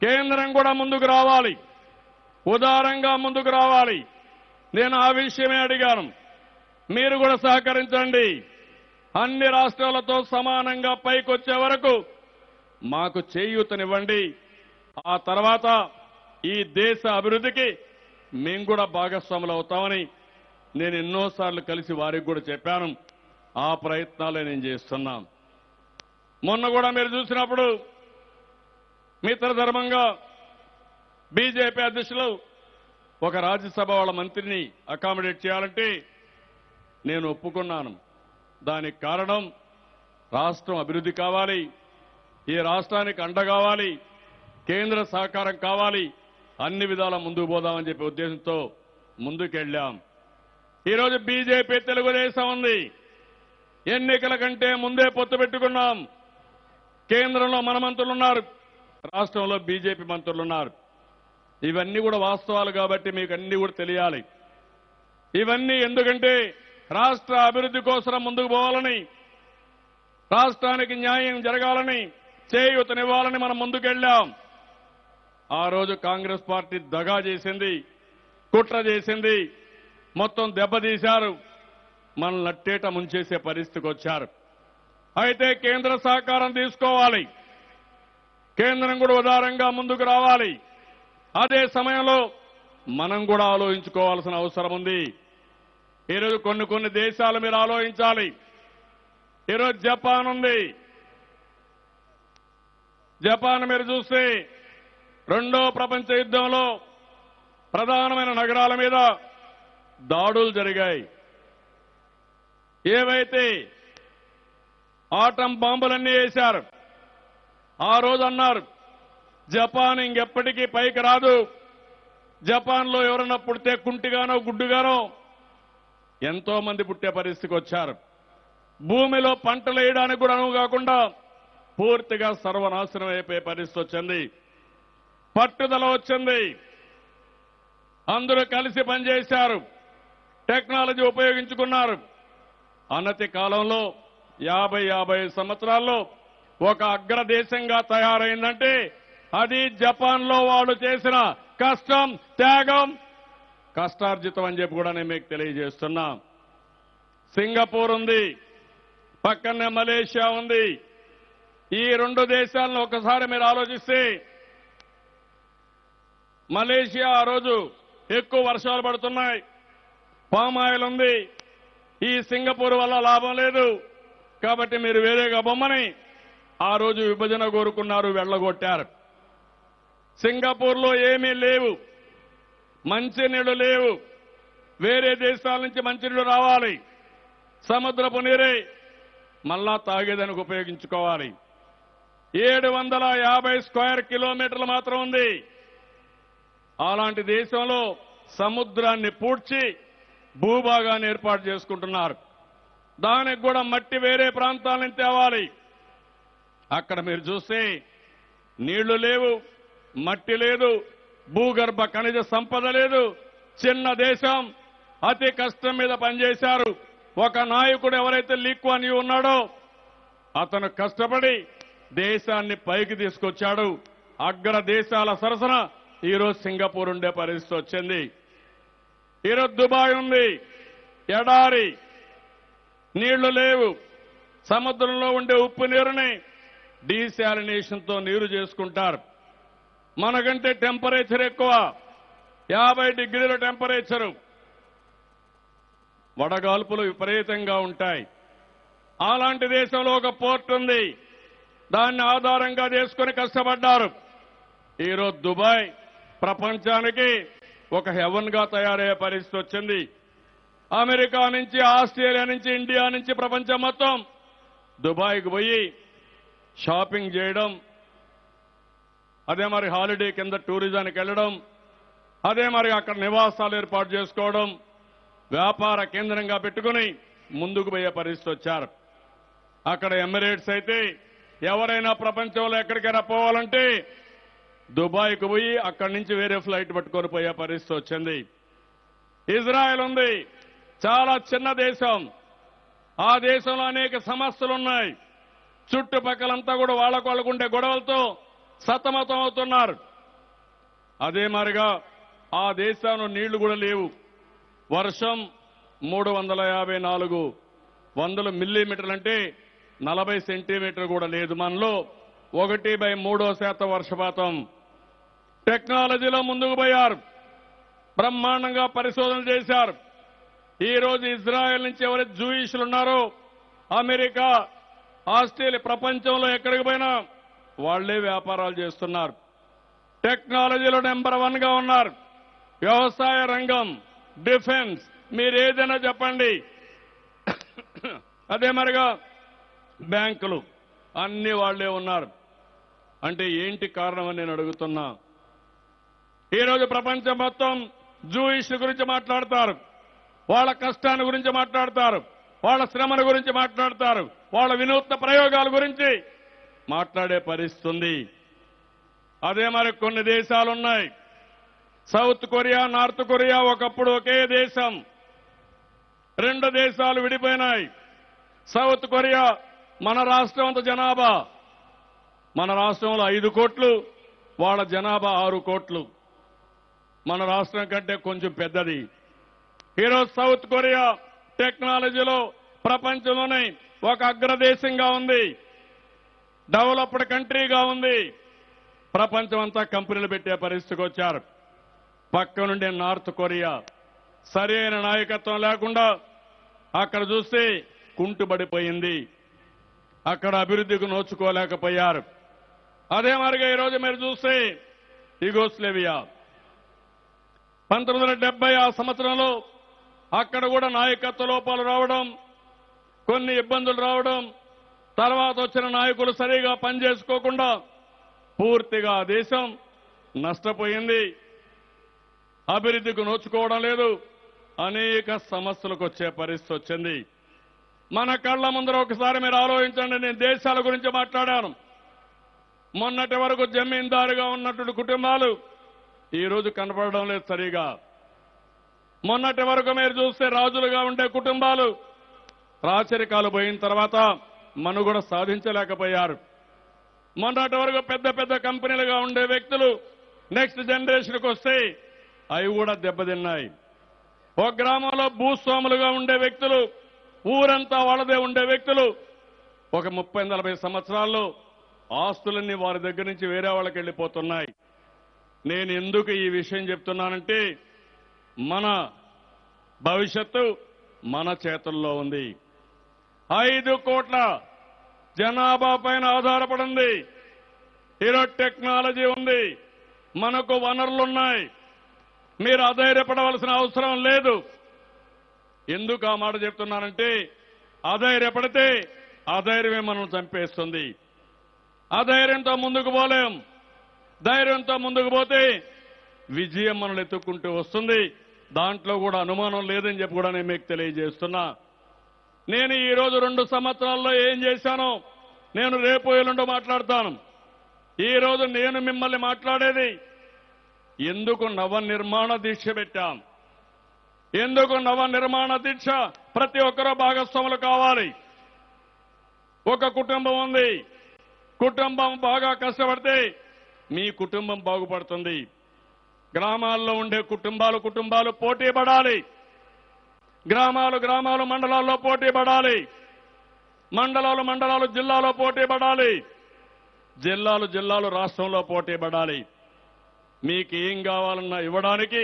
కేంద్రం కూడా ముందుకు రావాలి. ఉదారంగా ముందుకు రావాలి. నేను ఆ విషయమే అడిగాను. మీరు కూడా సహకరించండి. అన్ని రాష్ట్రాలతో సమానంగా పైకొచ్చే వరకు మాకు చేయూతనివ్వండి. ఆ తర్వాత ఈ దేశ అభివృద్ధికి మేము కూడా భాగస్వాములు అవుతామని నేను ఎన్నోసార్లు కలిసి వారికి కూడా చెప్పాను. ఆ ప్రయత్నాలే నేను చేస్తున్నాం. మొన్న కూడా మీరు చూసినప్పుడు మిత్రధర్మంగా బీజేపీ అధ్యక్షులు ఒక రాజ్యసభ వాళ్ళ మంత్రిని అకామిడేట్ చేయాలంటే నేను ఒప్పుకున్నాను. దానికి కారణం రాష్ట్రం అభివృద్ధి కావాలి, ఈ రాష్ట్రానికి అండ కావాలి, కేంద్ర సహకారం కావాలి, అన్ని విధాల ముందుకు పోదామని చెప్పే ఉద్దేశంతో ముందుకెళ్ళాం. ఈరోజు బీజేపీ తెలుగుదేశం ఉంది. ఎన్నికల కంటే ముందే పొత్తు పెట్టుకున్నాం. కేంద్రంలో మన మంత్రులున్నారు, రాష్ట్రంలో బీజేపీ మంత్రులున్నారు. ఇవన్నీ కూడా వాస్తవాలు కాబట్టి మీకు అన్ని కూడా తెలియాలి. ఇవన్నీ ఎందుకంటే రాష్ట్ర అభివృద్ధి కోసం ముందుకు పోవాలని, రాష్ట్రానికి న్యాయం జరగాలని, చేయూతనివ్వాలని మనం ముందుకెళ్ళాం. ఆ రోజు కాంగ్రెస్ పార్టీ దగా చేసింది, కుట్ర చేసింది, మొత్తం దెబ్బతీశారు, మన నట్టేట ముంచేసే పరిస్థితికి వచ్చారు. అయితే కేంద్ర సహకారం తీసుకోవాలి, కేంద్రం కూడా ఉదారంగా ముందుకు రావాలి. అదే సమయంలో మనం కూడా ఆలోచించుకోవాల్సిన అవసరం ఉంది. ఈరోజు కొన్ని దేశాలు మీరు ఆలోచించాలి. ఈరోజు జపాన్ ఉంది. జపాన్ మీరు చూస్తే రెండో ప్రపంచ యుద్ధంలో ప్రధానమైన నగరాల మీద దాడులు జరిగాయి. ఏవైతే ఆటం బాంబులన్నీ వేశారు. ఆ రోజు అన్నారు జపాన్ ఇంకెప్పటికీ పైకి రాదు, జపాన్లో ఎవరన్నా పుడితే కుంటిగానో గుడ్డుగానో ఎంతో మంది పుట్టే పరిస్థితికి వచ్చారు. భూమిలో పంటలు వేయడానికి కూడా అనువు కాకుండా పూర్తిగా సర్వనాశనం అయిపోయే పరిస్థితి వచ్చింది. పట్టుదల వచ్చింది, అందరూ కలిసి పనిచేశారు, టెక్నాలజీ ఉపయోగించుకున్నారు. అనతి కాలంలో 50 సంవత్సరాల్లో ఒక అగ్రదేశంగా తయారైందంటే అది జపాన్లో వాళ్ళు చేసిన కష్టం, త్యాగం, కష్టార్జితం అని చెప్పి కూడా నేను మీకు తెలియజేస్తున్నా. సింగపూర్ ఉంది, పక్కనే మలేషియా ఉంది. ఈ రెండు దేశాలను ఒకసారి మీరు ఆలోచిస్తే మలేషియా ఆ రోజు ఎక్కువ వర్షాలు పడుతున్నాయి, పామాయిల్ ఉంది. ఈ సింగపూర్ వల్ల లాభం లేదు కాబట్టి మీరు వేరేగా బొమ్మని ఆ రోజు విభజన కోరుకున్నారు, వెళ్లగొట్టారు. సింగపూర్లో ఏమీ లేవు, మంచినీళ్లు లేవు. వేరే దేశాల నుంచి మంచినీళ్లు రావాలి, సముద్రపు నీరే మళ్ళా తాగేదానికి ఉపయోగించుకోవాలి. 750 స్క్వేర్ కిలోమీటర్లు మాత్రం ఉంది. అలాంటి దేశంలో సముద్రాన్ని పూడ్చి భూభాగాన్ని ఏర్పాటు చేసుకుంటున్నారు. దానికి కూడా మట్టి వేరే ప్రాంతాల నుంచి తేవాలి. అక్కడ మీరు చూస్తే నీళ్లు లేవు, మట్టి లేదు, భూగర్భ ఖనిజ సంపద లేదు. చిన్న దేశం, అతి కష్టం మీద పనిచేశారు. ఒక నాయకుడు ఎవరైతే లీ కువాన్ యూ ఉన్నాడో అతను కష్టపడి దేశాన్ని పైకి తీసుకొచ్చాడు. అగ్ర దేశాల సరసన ఈరోజు సింగపూర్ ఉండే పరిస్థితి వచ్చింది. ఈరోజు దుబాయ్ ఉంది, ఎడారి, నీళ్లు లేవు. సముద్రంలో ఉండే ఉప్పు నీరుని డీశాలినేషన్తో నీరు చేసుకుంటారు. మనకంటే టెంపరేచర్ ఎక్కువ, 50 డిగ్రీల టెంపరేచరు, వడగాల్పులు విపరీతంగా ఉంటాయి. అలాంటి దేశంలో ఒక పోర్ట్ ఉంది, దాన్ని ఆధారంగా చేసుకుని కష్టపడ్డారు. ఈరోజు దుబాయ్ ప్రపంచానికి ఒక హెవెన్ గా తయారయ్యే పరిస్థితి వచ్చింది. అమెరికా నుంచి, ఆస్ట్రేలియా నుంచి, ఇండియా నుంచి ప్రపంచం మొత్తం దుబాయ్కి పోయి షాపింగ్ చేయడం, అదే మరి హాలిడే కింద టూరిజానికి వెళ్ళడం, అదే మరి అక్కడ నివాసాలు ఏర్పాటు చేసుకోవడం, వ్యాపార కేంద్రంగా పెట్టుకుని ముందుకు పోయే పరిస్థితి వచ్చారు. అక్కడ ఎమిరేట్స్ అయితే ఎవరైనా ప్రపంచంలో ఎక్కడికైనా పోవాలంటే దుబాయ్కి పోయి అక్కడి నుంచి వేరే ఫ్లైట్ పట్టుకొని పోయే పరిస్థితి వచ్చింది. ఇజ్రాయెల్ ఉంది, చాలా చిన్న దేశం. ఆ దేశంలో అనేక సమస్యలు ఉన్నాయి. చుట్టుపక్కలంతా కూడా వాళ్ళకుండే గొడవలతో సతమతం అవుతున్నారు. అదే మారిగా ఆ దేశంలో నీళ్లు కూడా లేవు. వర్షం 354 మిల్లీమీటర్లు అంటే 40 సెంటీమీటర్లు కూడా లేదు. మనలో 1/3 వర్షపాతం. టెక్నాలజీలో ముందుకు పోయారు, బ్రహ్మాండంగా పరిశోధన చేశారు. ఈ రోజు ఇజ్రాయెల్ నుంచి ఎవరైతే జూయిషులు ఉన్నారో అమెరికా, ఆస్ట్రేలియా, ప్రపంచంలో ఎక్కడికి పోయినా వాళ్లే వ్యాపారాలు చేస్తున్నారు. టెక్నాలజీలో నెంబర్ 1 గా ఉన్నారు. వ్యవసాయ రంగం, డిఫెన్స్, మీరు ఏదైనా చెప్పండి. అదే మరిగా బ్యాంకులు అన్ని వాళ్లే ఉన్నారు. అంటే ఏంటి కారణం అని నేను అడుగుతున్నా. ఈరోజు ప్రపంచం మొత్తం జూయిష్ గురించి మాట్లాడతారు, వాళ్ళ కష్టాన్ని గురించి మాట్లాడతారు, వాళ్ళ శ్రమను గురించి మాట్లాడతారు, వాళ్ళ వినూత్న ప్రయోగాల గురించి మాట్లాడే పరిస్థితి ఉంది. అదే మరి కొన్ని దేశాలు ఉన్నాయి. సౌత్ కొరియా, నార్త్ కొరియా ఒకప్పుడు ఒకే దేశం. 2 దేశాలు విడిపోయినాయి. సౌత్ కొరియా మన రాష్ట్రం అంత జనాభా, మన రాష్ట్రంలో 5 కోట్లు, వాళ్ళ జనాభా 6 కోట్లు. మన రాష్ట్రం కంటే కొంచెం పెద్దది. ఈరోజు సౌత్ కొరియా టెక్నాలజీలో ప్రపంచంలోనే ఒక అగ్రదేశంగా ఉంది, డెవలప్డ్ కంట్రీగా ఉంది. ప్రపంచం అంతా కంపెనీలు పెట్టే పరిస్థితికి వచ్చారు. పక్క నుండి నార్త్ కొరియా సరైన నాయకత్వం లేకుండా అక్కడ చూస్తే కుంటుబడిపోయింది. అక్కడ అభివృద్ధికి నోచుకోలేకపోయారు. అదే మరిగా ఈరోజు మీరు చూస్తే యుగోస్లేవియా 1970 ఆ సంవత్సరంలో అక్కడ కూడా నాయకత్వ లోపాలు రావడం, కొన్ని ఇబ్బందులు రావడం, తర్వాత వచ్చిన నాయకులు సరిగా పనిచేసుకోకుండా పూర్తిగా ఆ దేశం నష్టపోయింది. అభివృద్ధికి నోచుకోవడం లేదు, అనేక సమస్యలకు వచ్చే పరిస్థితి వచ్చింది. మన కళ్ల ముందర ఒకసారి మీరు ఆలోచించండి. నేను దేశాల గురించి మాట్లాడాను. మొన్నటి వరకు జమీందారుగా ఉన్నటువంటి కుటుంబాలు ఈ రోజు కనపడడం లేదు సరిగా. మొన్నటి వరకు మీరు చూస్తే రాజులుగా ఉండే కుటుంబాలు రాచరికాలు పోయిన తర్వాత మనుగడ సాధించలేకపోయారు. మొన్నటి వరకు పెద్ద పెద్ద కంపెనీలుగా ఉండే వ్యక్తులు నెక్స్ట్ జనరేషన్కి వస్తే అవి కూడా దెబ్బతిన్నాయి. ఒక గ్రామంలో భూస్వాములుగా ఉండే వ్యక్తులు, ఊరంతా వాళ్ళదే ఉండే వ్యక్తులు ఒక 30-40 సంవత్సరాల్లో ఆస్తులన్నీ వారి దగ్గర నుంచి వేరే వాళ్ళకి వెళ్ళిపోతున్నాయి. నేను ఎందుకు ఈ విషయం చెప్తున్నానంటే మన భవిష్యత్తు మన చేతుల్లో ఉంది. 5 కోట్ల జనాభా పైన ఆధారపడింది. ఈరోజు టెక్నాలజీ ఉంది, మనకు వనరులున్నాయి. మీరు అధైర్యపడవలసిన అవసరం లేదు. ఎందుకు ఆ మాట చెప్తున్నానంటే అధైర్యపడితే అధైర్యమే మనం చంపేస్తుంది. అధైర్యంతో ముందుకు పోలేం. ధైర్యంతో ముందుకు పోతే విజయం మనల్ని ఎత్తుక్కుంటూ వస్తుంది. దాంట్లో కూడా అనుమానం లేదని చెప్పి కూడా నేను మీకు తెలియజేస్తున్నా. నేను ఈ రోజు 2 సంవత్సరాల్లో ఏం చేశానో నేను రేపు ఎల్లుండో మాట్లాడతాను. ఈ రోజు నేను మిమ్మల్ని మాట్లాడేది ఎందుకు నవనిర్మాణ దీక్ష పెట్టాం, ఎందుకు నవనిర్మాణ దీక్ష. ప్రతి ఒక్కరూ భాగస్వాములు కావాలి. ఒక కుటుంబం ఉంది, కుటుంబం బాగా కష్టపడితే మీ కుటుంబం బాగుపడుతుంది. గ్రామాల్లో ఉండే కుటుంబాలు పోటీ పడాలి. గ్రామాలు మండలాల్లో పోటీ పడాలి. మండలాలు జిల్లాలో పోటీ పడాలి. జిల్లాలు రాష్ట్రంలో పోటీ పడాలి. మీకు ఏం కావాలన్నా ఇవ్వడానికి,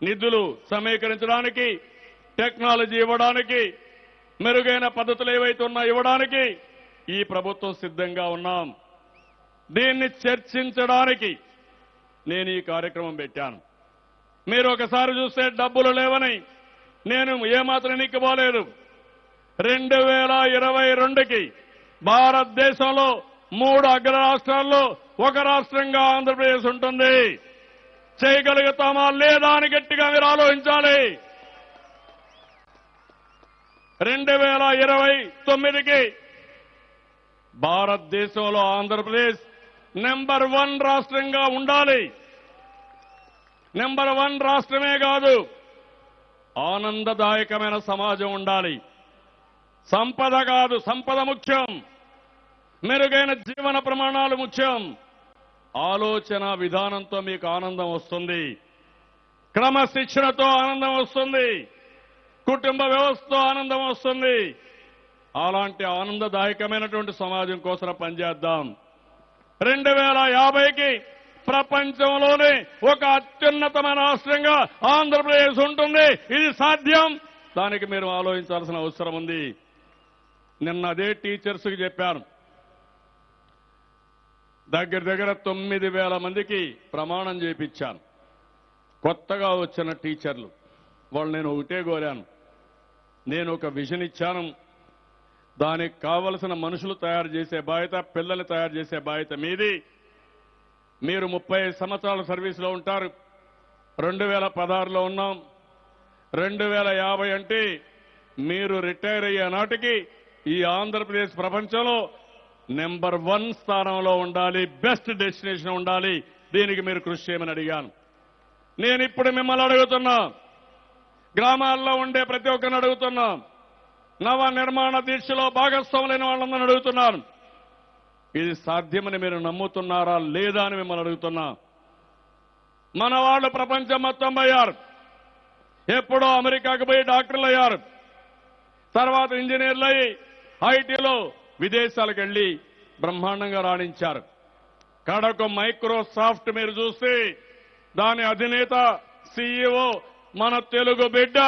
నిధులు సమీకరించడానికి, టెక్నాలజీ ఇవ్వడానికి, మెరుగైన పద్ధతులు ఏవైతే ఉన్నా ఇవ్వడానికి ఈ ప్రభుత్వం సిద్ధంగా ఉన్నాం. దీన్ని చర్చించడానికి నేను ఈ కార్యక్రమం పెట్టాను. మీరు ఒకసారి చూస్తే డబ్బులు లేవని నేను ఏమాత్రం ఎన్నికపోలేదు. 2022కి భారతదేశంలో 3 అగ్ర రాష్ట్రాల్లో ఒక రాష్ట్రంగా ఆంధ్రప్రదేశ్ ఉంటుంది. చేయగలుగుతామా లేదా అని గట్టిగా మీరు ఆలోచించాలి. 2029కి భారతదేశంలో ఆంధ్రప్రదేశ్ నెంబర్ 1 రాష్ట్రంగా ఉండాలి. నెంబర్ 1 రాష్ట్రమే కాదు, ఆనందదాయకమైన సమాజం ఉండాలి. సంపద కాదు, సంపద ముఖ్యం. మెరుగైన జీవన ప్రమాణాలు ముఖ్యం. ఆలోచన విధానంతో మీకు ఆనందం వస్తుంది. క్రమశిక్షణతో ఆనందం వస్తుంది, కుటుంబ వ్యవస్థతో ఆనందం వస్తుంది. అలాంటి ఆనందదాయకమైనటువంటి సమాజం కోసం పనిచేద్దాం. 2050కి ప్రపంచంలోనే ఒక అత్యున్నతమైన రాష్ట్రంగా ఆంధ్రప్రదేశ్ ఉంటుంది. ఇది సాధ్యం. దానికి మీరు ఆలోచించాల్సిన అవసరం ఉంది. నిన్న అదే టీచర్స్కి చెప్పాను. దగ్గర 9,000 మందికి ప్రమాణం చేయించాను. కొత్తగా వచ్చిన టీచర్లు. వాళ్ళు నేను ఒకటే కోరాను. నేను ఒక విజన్ ఇచ్చాను. దానికి కావలసిన మనుషులు తయారు చేసే బాధ్యత, పిల్లలు తయారు చేసే బాధ్యత మీది. మీరు 30 సంవత్సరాల సర్వీసులో ఉంటారు. 2016లో ఉన్నాం. 2050 అంటే మీరు రిటైర్ అయ్యే నాటికి ఈ ఆంధ్రప్రదేశ్ ప్రపంచంలో నెంబర్ 1 స్థానంలో ఉండాలి, బెస్ట్ డెస్టినేషన్ ఉండాలి. దీనికి మీరు కృషి చేయమని అడిగాను. నేను ఇప్పుడు మిమ్మల్ని అడుగుతున్నా, గ్రామాల్లో ఉండే ప్రతి ఒక్కరిని అడుగుతున్నా, నవ నిర్మాణ దీక్షలో భాగస్వాములైన వాళ్ళందరినీ అడుగుతున్నాను. ఇది సాధ్యమని మీరు నమ్ముతున్నారా లేదా అని మిమ్మల్ని అడుగుతున్నా. మన వాళ్ళు ప్రపంచం మొత్తం అయ్యారు. ఎప్పుడో అమెరికాకు పోయి డాక్టర్లు అయ్యారు. తర్వాత ఇంజనీర్లు అయ్యి ఐటీలో విదేశాలకు వెళ్లి బ్రహ్మాండంగా రాణించారు. కడకు మైక్రోసాఫ్ట్ మీరు చూస్తే దాని అధినేత సీఈఓ మన తెలుగు బిడ్డ,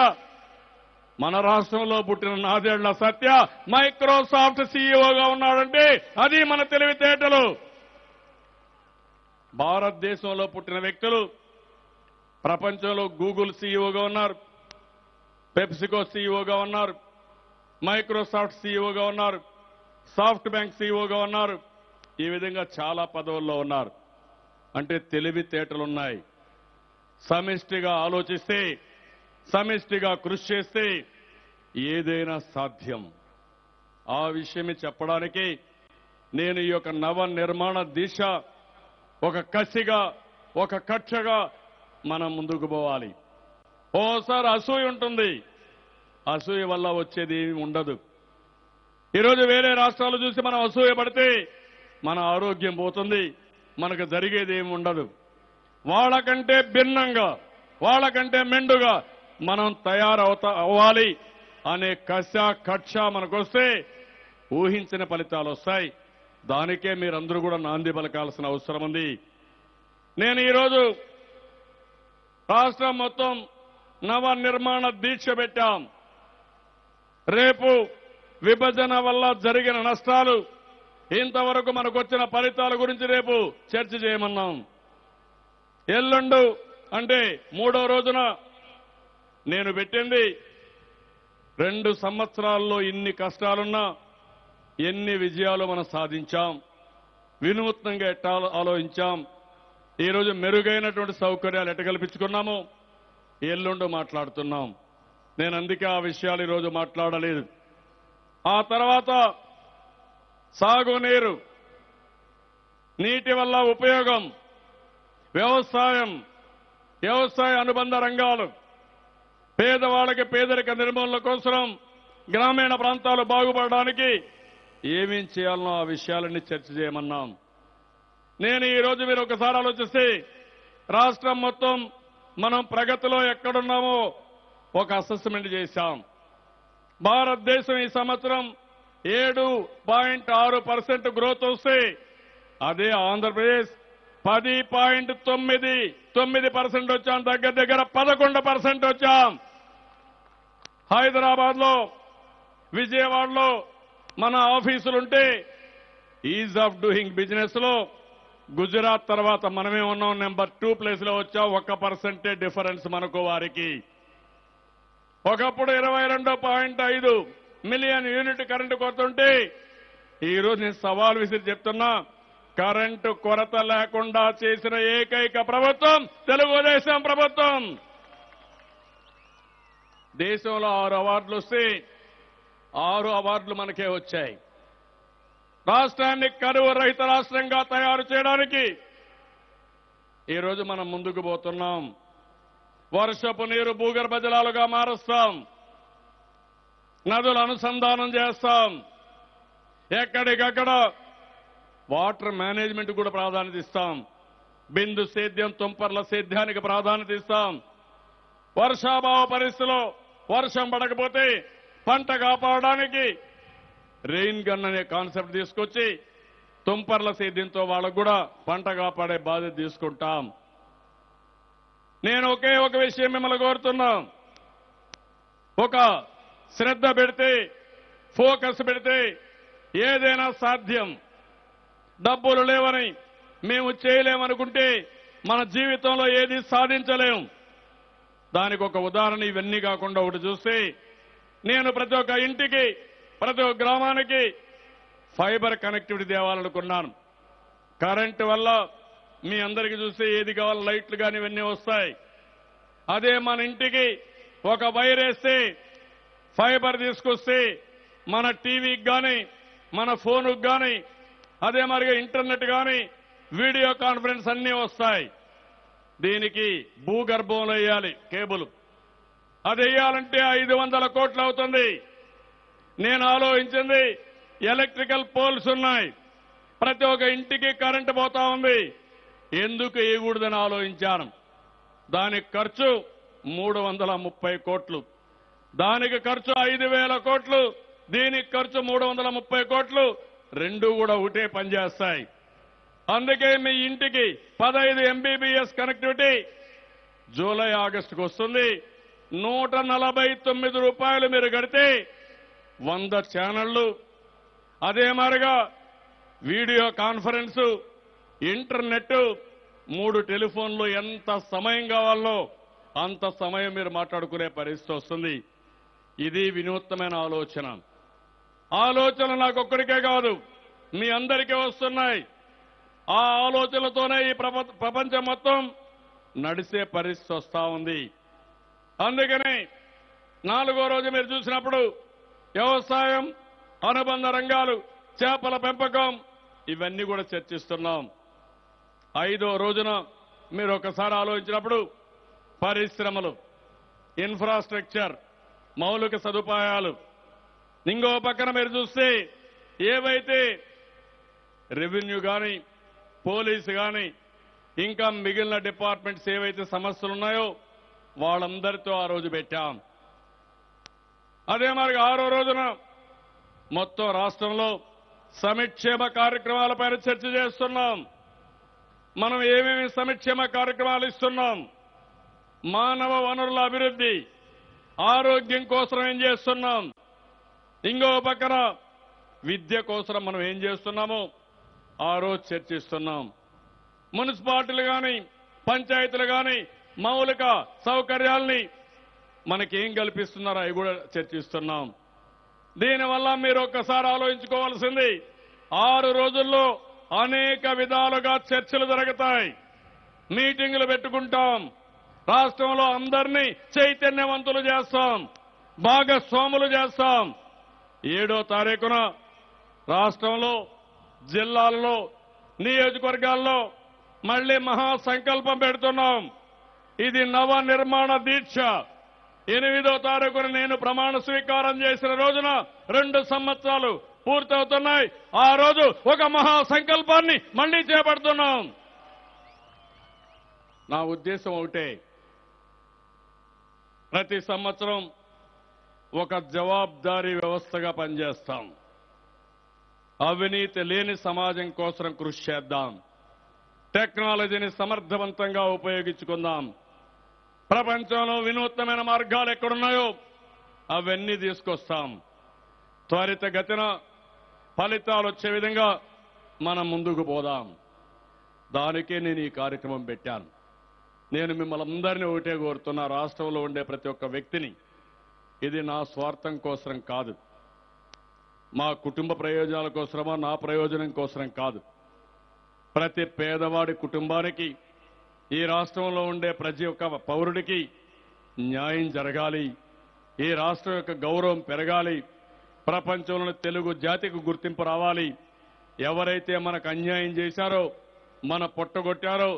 మన రాష్ట్రంలో పుట్టిన నాదేళ్ల సత్య మైక్రోసాఫ్ట్ సీఈఓగా ఉన్నాడంటే అది మన తెలివితేటలు. భారతదేశంలో పుట్టిన వ్యక్తులు ప్రపంచంలో గూగుల్ సీఈఓగా ఉన్నారు, పెప్సికో సీఈఓగా ఉన్నారు, మైక్రోసాఫ్ట్ సీఈఓగా ఉన్నారు, సాఫ్ట్ బ్యాంక్ సీఈఓగా ఉన్నారు. ఈ విధంగా చాలా పదవుల్లో ఉన్నారు. అంటే తెలివితేటలున్నాయి. సమిష్టిగా ఆలోచిస్తే, సమిష్టిగా కృషి చేస్తే ఏదైనా సాధ్యం. ఆ విషయమే చెప్పడానికి నేను ఈ యొక్క నవ నిర్మాణ దిశ ఒక కసిగా, ఒక కక్షగా మనం ముందుకు పోవాలి. ఓసారి అసూయ ఉంటుంది. అసూయ వల్ల వచ్చేది ఏమి ఉండదు. ఈరోజు వేరే రాష్ట్రాలు చూసి మనం అసూయ పడితే మన ఆరోగ్యం పోతుంది, మనకు జరిగేది ఏమి ఉండదు. వాళ్ళకంటే భిన్నంగా, వాళ్ళకంటే మెండుగా మనం అవ్వాలి అనే కక్ష మనకొస్తే ఊహించిన ఫలితాలు వస్తాయి. దానికే మీరందరూ కూడా నాంది పలకాల్సిన అవసరం ఉంది. నేను ఈరోజు రాష్ట్రం మొత్తం నవ నిర్మాణ దీక్ష పెట్టాం. రేపు విభజన వల్ల జరిగిన నష్టాలు, ఇంతవరకు మనకు వచ్చిన ఫలితాల గురించి రేపు చర్చ చేయమన్నాం. ఎల్లుండు అంటే 3వ రోజున నేను పెట్టింది 2 సంవత్సరాల్లో ఇన్ని కష్టాలున్నా ఎన్ని విజయాలు మనం సాధించాం, వినూత్నంగా ఎట్టా ఆలోచించాం, ఈరోజు మెరుగైనటువంటి సౌకర్యాలు ఎట్ట కల్పించుకున్నాము, ఎల్లుండు మాట్లాడుతున్నాం. నేను అందుకే ఆ విషయాలు ఈరోజు మాట్లాడలేదు. ఆ తర్వాత సాగునీరు, నీటి వల్ల ఉపయోగం, వ్యవసాయం, వ్యవసాయ అనుబంధ రంగాలు, పేదవాళ్ళకి పేదరిక నిర్మూలన కోసం, గ్రామీణ ప్రాంతాలు బాగుపడడానికి ఏమేం చేయాలనో ఆ విషయాలన్నీ చర్చ చేయమన్నాం. నేను ఈరోజు మీరు ఒకసారి ఆలోచిస్తే రాష్ట్రం మొత్తం మనం ప్రగతిలో ఎక్కడున్నామో ఒక అసెస్మెంట్ చేశాం. భారతదేశం ఈ సంవత్సరం 7.6% గ్రోత్ వస్తే అదే ఆంధ్రప్రదేశ్ 10.99% వచ్చాం. దగ్గర 11% వచ్చాం. హైదరాబాద్ లో, విజయవాడలో మన ఆఫీసులుంటే ఈజ్ ఆఫ్ డూయింగ్ బిజినెస్ లో గుజరాత్ తర్వాత మనమే ఉన్నాం. నెంబర్ 2 ప్లేస్ లో వచ్చాం. 1% డిఫరెన్స్ మనకు వారికి. ఒకప్పుడు 22.5 మిలియన్ యూనిట్ కరెంటు కొరత ఉంటే ఈరోజు నేను సవాల్ విసిరి చెప్తున్నా, కరెంటు కొరత లేకుండా చేసిన ఏకైక ప్రభుత్వం తెలుగుదేశం ప్రభుత్వం. దేశంలో 6 అవార్డులు వస్తే 6 అవార్డులు మనకే వచ్చాయి. రాష్ట్రాన్ని కరువు రహిత రాష్ట్రంగా తయారు చేయడానికి ఈరోజు మనం ముందుకు పోతున్నాం. వర్షపు నీరు భూగర్భ జలాలుగా మారుస్తాం, నదుల అనుసంధానం చేస్తాం, ఎక్కడికక్కడ వాటర్ మేనేజ్మెంట్ కూడా ప్రాధాన్యత ఇస్తాం, బిందు సేద్యం తుంపర్ల సేద్యానికి ప్రాధాన్యత ఇస్తాం, వర్షాభావ పరిస్థితిలో వర్షం పడకపోతే పంట కాపాడడానికి రెయిన్ గన్ అనే కాన్సెప్ట్ తీసుకొచ్చి తుంపర్ల సేద్యంతో వాళ్ళకు కూడా పంట కాపాడే బాధ్యత తీసుకుంటాం. నేను ఒకే ఒక విషయం మిమ్మల్ని కోరుతున్నా, ఒక శ్రద్ధ పెడితే, ఫోకస్ పెడితే ఏదైనా సాధ్యం. డబ్బులు లేవని మేము చేయలేమనుకుంటే మన జీవితంలో ఏది సాధించలేం. దానికి ఒక ఉదాహరణ ఇవన్నీ కాకుండా ఒకటి చూస్తే, నేను ప్రతి ఒక్క ఇంటికి, ప్రతి ఒక్క గ్రామానికి ఫైబర్ కనెక్టివిటీ తేవాలనుకున్నాను. కరెంటు వల్ల మీ అందరికీ చూస్తే ఏది కావాలి, లైట్లు కానీ ఇవన్నీ వస్తాయి. అదే మన ఇంటికి ఒక వైర్ వేస్తే, ఫైబర్ తీసుకొస్తే మన టీవీకి కానీ, మన ఫోనుకు కానీ, అదే మరిగా ఇంటర్నెట్ కానీ, వీడియో కాన్ఫరెన్స్ అన్నీ వస్తాయి. దీనికి భూగర్భంలో వేయాలి కేబుల్. అది వేయాలంటే 500 కోట్లు అవుతుంది. నేను ఆలోచించింది, ఎలక్ట్రికల్ పోల్స్ ఉన్నాయి, ప్రతి ఒక్క ఇంటికి కరెంటు పోతా ఉంది, ఎందుకు వేయకూడదని ఆలోచించాను. దానికి ఖర్చు 330 కోట్లు, దానికి ఖర్చు 5,000 కోట్లు, దీనికి ఖర్చు 330 కోట్లు. రెండు కూడా ఒకటే పనిచేస్తాయి. అందుకే మీ ఇంటికి 15 MBPS కనెక్టివిటీ జూలై ఆగస్టుకు వస్తుంది. 149 రూపాయలు మీరు కడితే 100 ఛానళ్లు, అదే మాదిరిగా వీడియో కాన్ఫరెన్స్, ఇంటర్నెట్, 3 టెలిఫోన్లు, ఎంత సమయం కావాలో అంత సమయం మీరు మాట్లాడుకునే పరిస్థితి వస్తుంది. ఇది వినూత్నమైన ఆలోచన. ఆలోచన నాకొక్కడికే కాదు, మీ అందరికీ వస్తున్నాయి. ఆ ఆలోచనలతోనే ఈ ప్రపంచం మొత్తం నడిసే పరిస్థితి వస్తా ఉంది. అందుకని 4వ రోజు మీరు చూసినప్పుడు వ్యవసాయం, అనుబంధ రంగాలు, చేపల పెంపకం ఇవన్నీ కూడా చర్చిస్తున్నాం. 5వ రోజున మీరు ఒకసారి ఆలోచించినప్పుడు పరిశ్రమలు, ఇన్ఫ్రాస్ట్రక్చర్, మౌలిక సదుపాయాలు, ఇంకో పక్కన మీరు చూస్తే ఏవైతే రెవెన్యూ కానీ, పోలీసు కానీ, ఇంకా మిగిలిన డిపార్ట్మెంట్స్ ఏవైతే సమస్యలు ఉన్నాయో వాళ్ళందరితో ఆ రోజు పెట్టాం. అదే మరి 6వ రోజున మొత్తం రాష్ట్రంలో సంక్షేమ కార్యక్రమాలపైన చర్చ చేస్తున్నాం. మనం ఏమేమి సంక్షేమ కార్యక్రమాలు ఇస్తున్నాం, మానవ వనరుల అభివృద్ధి, ఆరోగ్యం కోసం ఏం చేస్తున్నాం, ఇంకో పక్కన విద్య కోసం మనం ఏం చేస్తున్నామో ఆ రోజు చర్చిస్తున్నాం. మున్సిపాలిటీలు కానీ, పంచాయతీలు కానీ మౌలిక సౌకర్యాల్ని మనకేం కల్పిస్తున్నారో అవి కూడా చర్చిస్తున్నాం. దీనివల్ల మీరు ఒక్కసారి ఆలోచించుకోవాల్సింది, 6 రోజుల్లో అనేక విధాలుగా చర్చలు జరుగుతాయి, మీటింగులు పెట్టుకుంటాం, రాష్ట్రంలో అందరినీ చైతన్యవంతులు చేస్తాం, భాగస్వాములు చేస్తాం. 7వ తారీఖున రాష్ట్రంలో, జిల్లాల్లో, నియోజకవర్గాల్లో మళ్లీ మహాసంకల్పం పెడుతున్నాం. ఇది నవ నిర్మాణ దీక్ష. 8వ తారీఖున నేను ప్రమాణ స్వీకారం చేసిన రోజున 2 సంవత్సరాలు పూర్తవుతున్నాయి. ఆ రోజు ఒక మహాసంకల్పాన్ని మళ్లీ చేపడుతున్నాం. నా ఉద్దేశం ఒకటే, ప్రతి సంవత్సరం ఒక జవాబుదారీ వ్యవస్థగా పనిచేస్తాం. అవినీతి లేని సమాజం కోసం కృషి చేద్దాం. టెక్నాలజీని సమర్థవంతంగా ఉపయోగించుకుందాం. ప్రపంచంలో వినూత్నమైన మార్గాలు ఎక్కడున్నాయో అవన్నీ తీసుకొస్తాం. త్వరితగతిన ఫలితాలు వచ్చే విధంగా మనం ముందుకు పోదాం. దానికే నేను ఈ కార్యక్రమం పెట్టాను. నేను మిమ్మల్ని అందరినీ ఒకటే కోరుతున్నా, రాష్ట్రంలో ఉండే ప్రతి ఒక్క వ్యక్తిని, ఇది నా స్వార్థం కోసం కాదు, మా కుటుంబ ప్రయోజనాల కోసమా, నా ప్రయోజనం కోసం కాదు. ప్రతి పేదవాడి కుటుంబానికి, ఈ రాష్ట్రంలో ఉండే ప్రతి ఒక్క పౌరుడికి న్యాయం జరగాలి. ఈ రాష్ట్రం యొక్క గౌరవం పెరగాలి. ప్రపంచంలోని తెలుగు జాతికి గుర్తింపు రావాలి. ఎవరైతే మనకు అన్యాయం చేశారో, మన పొట్టగొట్టారో,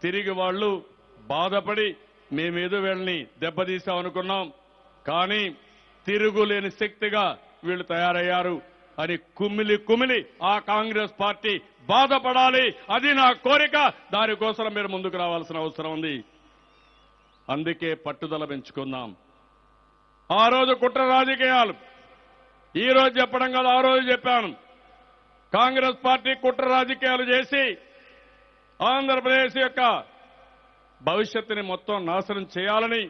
తిరిగి వాళ్ళు బాధపడి మేమేదో వీళ్ళని దెబ్బతీశామనుకున్నాం, కానీ తిరుగులేని శక్తిగా వీళ్ళు తయారయ్యారు అని కుమిలి ఆ కాంగ్రెస్ పార్టీ బాధపడాలి. అది నా కోరిక. దానికోసం మీరు ముందుకు రావాల్సిన అవసరం ఉంది. అందుకే పట్టుదల పెంచుకుందాం. ఆ రోజు కుట్ర రాజకీయాలు, ఈ రోజు చెప్పడం కాదు, ఆ రోజు చెప్పాను. కాంగ్రెస్ పార్టీ కుట్ర రాజకీయాలు చేసి ఆంధ్రప్రదేశ్ యొక్క భవిష్యత్తుని మొత్తం నాశనం చేయాలని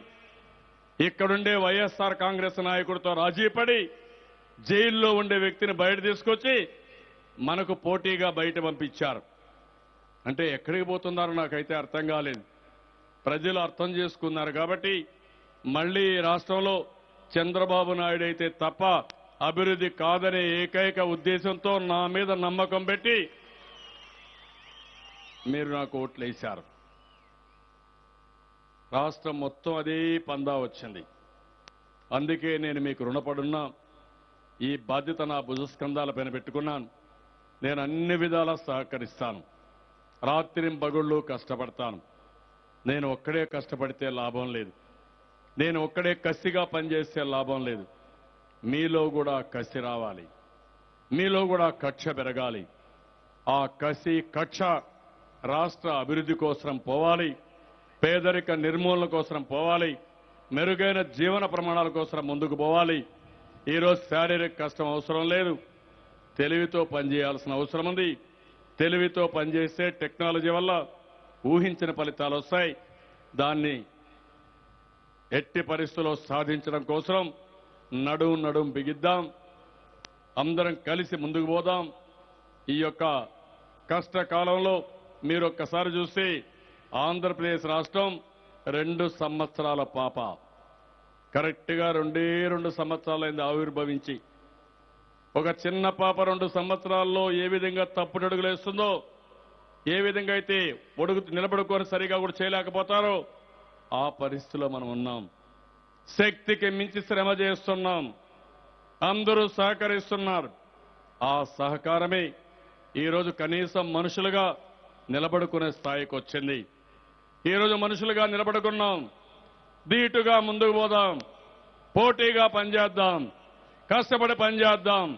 ఇక్కడుండే వైఎస్ఆర్ కాంగ్రెస్ నాయకుడితో రాజీపడి జైల్లో ఉండే వ్యక్తిని బయట తీసుకొచ్చి మనకు పోటీగా బయట పంపించారు. అంటే ఎక్కడికి పోతున్నారో నాకైతే అర్థం కాలేదు. ప్రజలు అర్థం చేసుకున్నారు కాబట్టి మళ్లీ ఈ రాష్ట్రంలో చంద్రబాబు నాయుడు అయితే తప్ప అభివృద్ధి కాదనే ఏకైక ఉద్దేశంతో నా మీద నమ్మకం పెట్టి మీరు నాకు ఓట్లు వేశారు. రాష్ట్రం మొత్తం అదే పందా వచ్చింది. అందుకే నేను మీకు రుణపడున్నా. ఈ బాధ్యత నా భుజస్కంధాల పైన పెట్టుకున్నాను. నేను అన్ని విధాలా సహకరిస్తాను. రాత్రింబగళ్ళు కష్టపడతాను. నేను ఒక్కడే కష్టపడితే లాభం లేదు. నేను ఒక్కడే కసిగా పనిచేస్తే లాభం లేదు. మీలో కూడా కసి రావాలి. మీలో కూడా కక్ష పెరగాలి. ఆ కసి కక్ష రాష్ట్ర అభివృద్ధి కోసం పోవాలి. పేదరిక నిర్మూలన కోసం పోవాలి. మెరుగైన జీవన ప్రమాణాల కోసం ముందుకు పోవాలి. ఈరోజు శారీరక కష్టం అవసరం లేదు. తెలివితో పనిచేయాల్సిన అవసరం ఉంది. తెలివితో పనిచేస్తే టెక్నాలజీ వల్ల ఊహించిన ఫలితాలు వస్తాయి. దాన్ని ఎట్టి పరిస్థితుల్లో సాధించడం కోసం నడుం బిగిద్దాం. అందరం కలిసి ముందుకు పోదాం. ఈ యొక్క కష్టకాలంలో మీరు ఒక్కసారి చూస్తే ఆంధ్రప్రదేశ్ రాష్ట్రం 2 సంవత్సరాల పాప. కరెక్ట్గా 2 సంవత్సరాలైంది ఆవిర్భవించి. ఒక చిన్న పాప 2 సంవత్సరాల్లో ఏ విధంగా తప్పుడడుగులు వేస్తుందో, ఏ విధంగా అయితే నిలబడుకొని సరిగా కూడా చేయలేకపోతారో ఆ పరిస్థితిలో మనం ఉన్నాం. శక్తికి మించి శ్రమ చేస్తున్నాం. అందరూ సహకరిస్తున్నారు. ఆ సహకారమే ఈరోజు కనీసం మనుషులుగా నిలబడుకునే స్థాయికి వచ్చింది. ఈరోజు మనుషులుగా నిలబడుకున్నాం. ధీటుగా ముందుకు పోదాం. పోటీగా పనిచేద్దాం. కష్టపడి పనిచేద్దాం.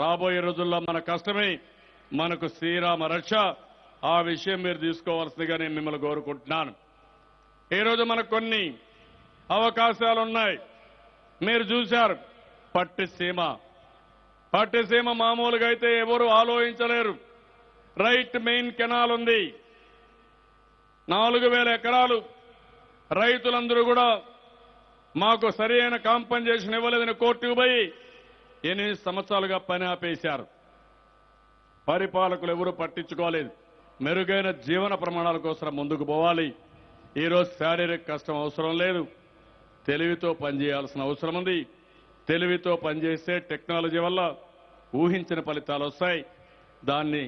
రాబోయే రోజుల్లో మన కష్టమే మనకు శ్రీరామ రక్ష. ఆ విషయం మీరు తీసుకోవాల్సిందిగా నేను మిమ్మల్ని కోరుకుంటున్నాను. ఈరోజు మనకు కొన్ని అవకాశాలున్నాయి. మీరు చూశారు పట్టిసీమ. పట్టిసీమ మామూలుగా అయితే ఎవరు ఆలోచించలేరు. రైట్ మెయిన్ కెనాల్ ఉంది. 4000 ఎకరాలు రైతులందరూ కూడా మాకు సరైన కాంపెన్సేషన్ ఇవ్వలేదని కోర్టుకు పోయి 8 సంవత్సరాలుగా పని ఆపేశారు. పరిపాలకులు ఎవరూ పట్టించుకోలేదు. మెరుగైన జీవన ప్రమాణాల కోసం ముందుకు పోవాలి. ఈరోజు శారీరక కష్టం అవసరం లేదు. తెలివితో పనిచేయాల్సిన అవసరం ఉంది. తెలివితో పనిచేస్తే టెక్నాలజీ వల్ల ఊహించిన ఫలితాలు వస్తాయి. దాన్ని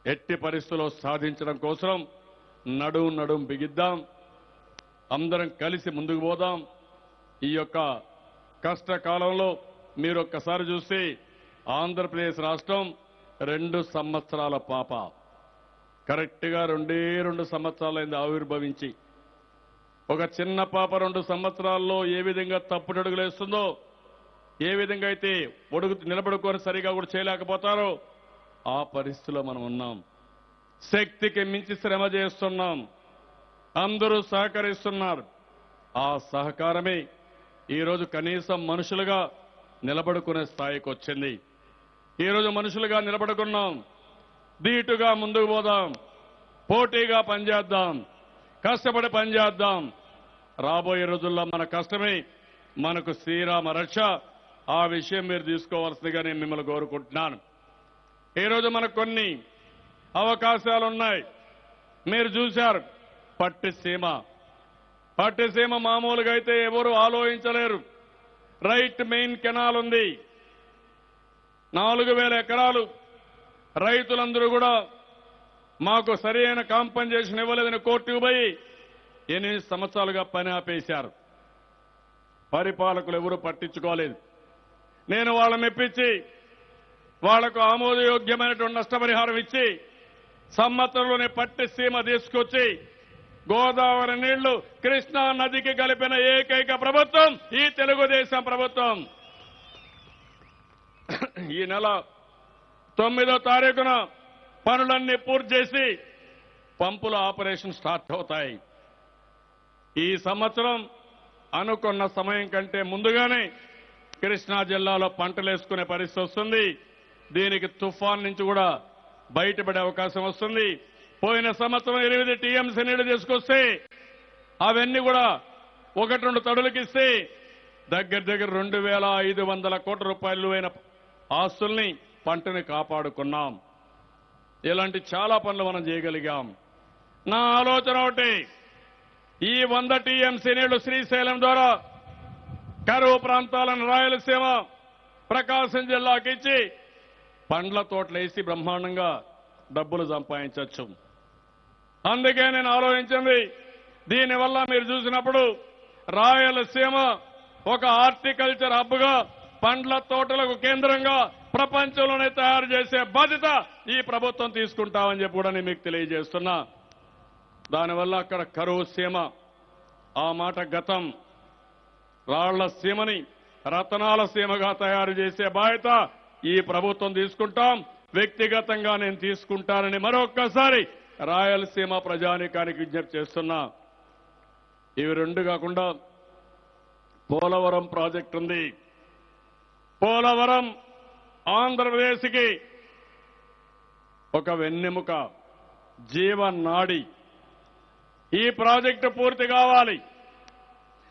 ఎట్టి పరిస్థితుల్లో సాధించడం కోసం నడుం బిగిద్దాం. అందరం కలిసి ముందుకు పోదాం. ఈ యొక్క కష్టకాలంలో మీరు ఒక్కసారి చూస్తే ఆంధ్రప్రదేశ్ రాష్ట్రం 2 సంవత్సరాల పాప. కరెక్ట్గా 2 సంవత్సరాలైంది ఆవిర్భవించి. ఒక చిన్న పాప 2 సంవత్సరాల్లో ఏ విధంగా తప్పుడడుగులు వేస్తుందో, ఏ విధంగా అయితే నిలబడుకొని సరిగా కూడా చేయలేకపోతారో ఆ పరిస్థితిలో మనం ఉన్నాం. శక్తికి మించి శ్రమ చేస్తున్నాం. అందరూ సహకరిస్తున్నారు. ఆ సహకారమే ఈరోజు కనీసం మనుషులుగా నిలబడుకునే స్థాయికి వచ్చింది. ఈరోజు మనుషులుగా నిలబడుకున్నాం. ధీటుగా ముందుకు పోదాం. పోటీగా పనిచేద్దాం. కష్టపడి పనిచేద్దాం. రాబోయే రోజుల్లో మన కష్టమే మనకు శ్రీరామ రక్ష. ఆ విషయం మీరు తీసుకోవాల్సిందిగా నేను మిమ్మల్ని కోరుకుంటున్నాను. ఈరోజు మనకు కొన్ని అవకాశాలున్నాయి. మీరు చూశారు పట్టిసీమ. పట్టిసీమ మామూలుగా అయితే ఎవరు ఆలోచించలేరు. రైట్ మెయిన్ కెనాల్ ఉంది. 4000 ఎకరాలు రైతులందరూ కూడా మాకు సరైన కాంపెన్సేషన్ ఇవ్వలేదని కోర్టుకు పోయి 8 సంవత్సరాలుగా పని ఆపేశారు. పరిపాలకులు ఎవరూ పట్టించుకోలేదు. నేను వాళ్ళని మెప్పించి వాళ్లకు ఆమోదయోగ్యమైనటువంటి నష్టపరిహారం ఇచ్చి సంవత్సరంలోనే పట్టిసీమ తీసుకొచ్చి గోదావరి నీళ్లు కృష్ణా నదికి కలిపిన ఏకైక ప్రభుత్వం ఈ తెలుగుదేశం ప్రభుత్వం. ఈ నెల 9వ తారీఖున పనులన్నీ పూర్తి చేసి పంపుల ఆపరేషన్ స్టార్ట్ అవుతాయి. ఈ సంవత్సరం అనుకున్న సమయం కంటే ముందుగానే కృష్ణా జిల్లాలో పంటలు వేసుకునే పరిస్థితి వస్తుంది. దీనికి తుఫాన్ నుంచి కూడా బయటపడే అవకాశం వస్తుంది. పోయిన సంవత్సరం 8 టీఎంసీ నీళ్లు తీసుకొస్తే అవన్నీ కూడా 1-2 తడులకు ఇస్తే దగ్గర 2,500 కోట్ల రూపాయలు అయిన ఆస్తుల్ని పంటని కాపాడుకున్నాం. ఇలాంటి చాలా పనులు మనం చేయగలిగాం. నా ఆలోచన ఒకటి, ఈ 100 టీఎంసీ నీళ్లు శ్రీశైలం ద్వారా కరువు ప్రాంతాలను రాయలసీమ ప్రకాశం జిల్లాకి ఇచ్చి పండ్ల తోటలు వేసి బ్రహ్మాండంగా డబ్బులు సంపాదించవచ్చు. అందుకే నేను ఆలోచించింది, దీనివల్ల మీరు చూసినప్పుడు రాయలసీమ ఒక హార్టికల్చర్ హబ్గా పండ్ల తోటలకు కేంద్రంగా ప్రపంచంలోనే తయారు చేసే బాధ్యత ఈ ప్రభుత్వం తీసుకుంటామని చెప్పి కూడా నేను మీకు తెలియజేస్తున్నా. దానివల్ల అక్కడ కరువు సీమ ఆ మాట గతం, రాళ్ల సీమని రతనాల సీమగా తయారు చేసే బాధ్యత ఈ ప్రభుత్వం తీసుకుంటాం. వ్యక్తిగతంగా నేను తీసుకుంటానని మరొక్కసారి రాయలసీమ ప్రజానీకానికి విజ్ఞప్తి చేస్తున్నా. ఇవి 2 కాకుండా పోలవరం ప్రాజెక్టు ఉంది. పోలవరం ఆంధ్రప్రదేశ్కి ఒక వెన్నెముక, జీవనాడి. ఈ ప్రాజెక్టు పూర్తి కావాలి.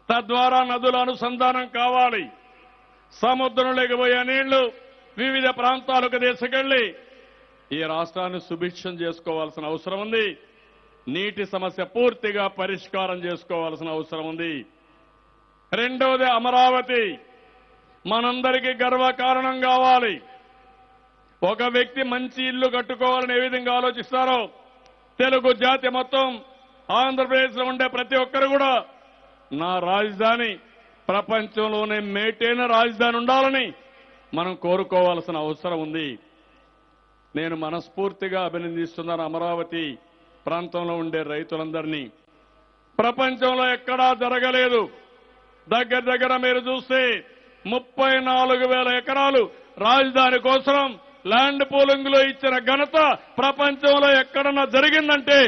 తద్వారా నదుల అనుసంధానం కావాలి. సముద్రంలోకి పోయే నీళ్లు వివిధ ప్రాంతాలకు తీసుకెళ్లి ఈ రాష్ట్రాన్ని సుభిక్షం చేసుకోవాల్సిన అవసరం ఉంది. నీటి సమస్య పూర్తిగా పరిష్కారం చేసుకోవాల్సిన అవసరం ఉంది. రెండవది అమరావతి మనందరికీ గర్వకారణం కావాలి. ఒక వ్యక్తి మంచి ఇల్లు కట్టుకోవాలని ఏ విధంగా ఆలోచిస్తారో తెలుగు జాతి మొత్తం ఆంధ్రప్రదేశ్లో ఉండే ప్రతి ఒక్కరు కూడా నా రాజధాని ప్రపంచంలోనే మేటైన రాజధాని ఉండాలని మనం కోరుకోవాల్సిన అవసరం ఉంది. నేను మనస్ఫూర్తిగా అభినందిస్తున్నాను అమరావతి ప్రాంతంలో ఉండే రైతులందరినీ. ప్రపంచంలో ఎక్కడా జరగలేదు. దగ్గర మీరు చూస్తే 34,000 ఎకరాలు రాజధాని కోసం ల్యాండ్ పూలింగ్ లో ఇచ్చిన ఘనత ప్రపంచంలో ఎక్కడన్నా జరిగిందంటే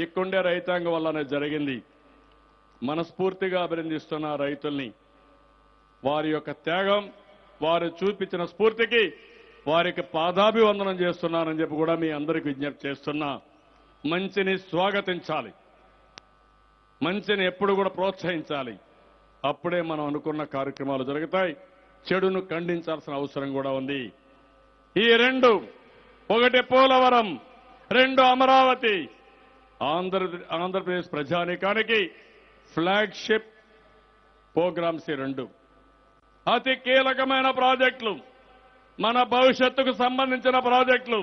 ఇక్కడుండే రైతాంగం వల్లనే జరిగింది. మనస్ఫూర్తిగా అభినందిస్తున్న రైతుల్ని, వారి యొక్క త్యాగం, వారు చూపించిన స్ఫూర్తికి వారికి పాదాభివందనం చేస్తున్నానని చెప్పి కూడా మీ అందరికీ విజ్ఞప్తి చేస్తున్నా. మంచిని స్వాగతించాలి, మంచిని ఎప్పుడు కూడా ప్రోత్సహించాలి. అప్పుడే మనం అనుకున్న కార్యక్రమాలు జరుగుతాయి. చెడును ఖండించాల్సిన అవసరం కూడా ఉంది. ఈ 2, ఒకటి పోలవరం, 2 అమరావతి ఆంధ్రప్రదేశ్ ప్రజానీకానికి ఫ్లాగ్షిప్ ప్రోగ్రామ్స్. ఈ 2 అతి కీలకమైన ప్రాజెక్టులు, మన భవిష్యత్తుకు సంబంధించిన ప్రాజెక్టులు,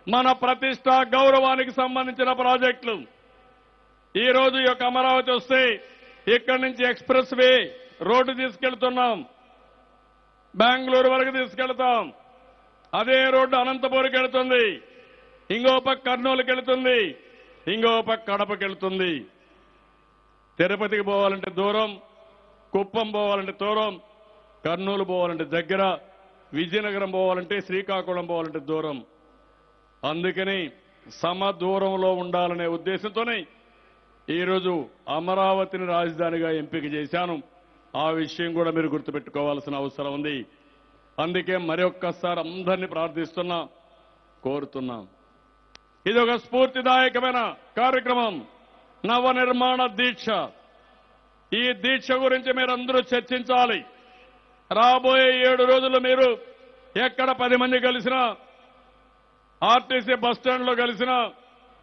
మన ప్రతిష్ట గౌరవానికి సంబంధించిన ప్రాజెక్టులు. ఈ రోజు ఈ యొక్క అమరావతి వస్తే ఇక్కడి నుంచి ఎక్స్ప్రెస్ వే రోడ్డు తీసుకెళ్తున్నాం, బెంగళూరు వరకు తీసుకెళ్తాం. అదే రోడ్డు అనంతపురంకి వెళుతుంది, ఇంకో పక్క కర్నూలుకి వెళుతుంది, ఇంకో పక్క కడపకి వెళుతుంది. తిరుపతికి పోవాలంటే దూరం, కుప్పం పోవాలంటే దూరం, కర్నూలు పోవాలంటే దగ్గర, విజయనగరం పోవాలంటే, శ్రీకాకుళం పోవాలంటే దూరం. అందుకని సమ దూరంలో ఉండాలనే ఉద్దేశంతోనే ఈరోజు అమరావతిని రాజధానిగా ఎంపిక చేశాను. ఆ విషయం కూడా మీరు గుర్తుపెట్టుకోవాల్సిన అవసరం ఉంది. అందుకే మరొక్కసారి అందరినీ ప్రార్థిస్తున్నా, కోరుతున్నాం. ఇది ఒక స్ఫూర్తిదాయకమైన కార్యక్రమం, నవనిర్మాణ దీక్ష. ఈ దీక్ష గురించి మీరందరూ చర్చించాలి. రాబోయే 7 రోజులు మీరు ఎక్కడ 10 మంది కలిసినా, ఆర్టీసీ బస్టాండ్లో కలిసినా,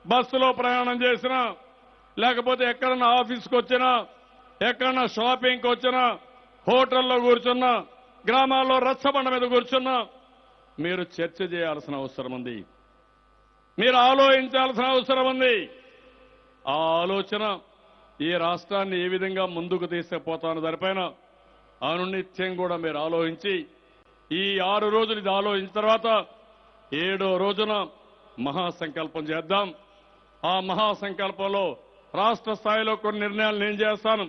బస్సులో ప్రయాణం చేసినా, లేకపోతే ఎక్కడన్నా ఆఫీస్కి వచ్చినా, ఎక్కడన్నా షాపింగ్కి వచ్చినా, హోటల్లో కూర్చున్నా, గ్రామాల్లో రచ్చబండ మీద కూర్చున్నా, మీరు చర్చ చేయాల్సిన అవసరం ఉంది. మీరు ఆలోచించాల్సిన అవసరం ఉంది. ఆ ఆలోచన ఈ రాష్ట్రాన్ని ఏ విధంగా ముందుకు తీసుకుపోతానో దానిపైన అనునిత్యం కూడా మీరు ఆలోచించి, ఈ 6 రోజులు ఇది ఆలోచించిన తర్వాత 7వ రోజున మహాసంకల్పం చేద్దాం. ఆ మహాసంకల్పంలో రాష్ట్ర స్థాయిలో కొన్ని నిర్ణయాలు నేను చేస్తాను.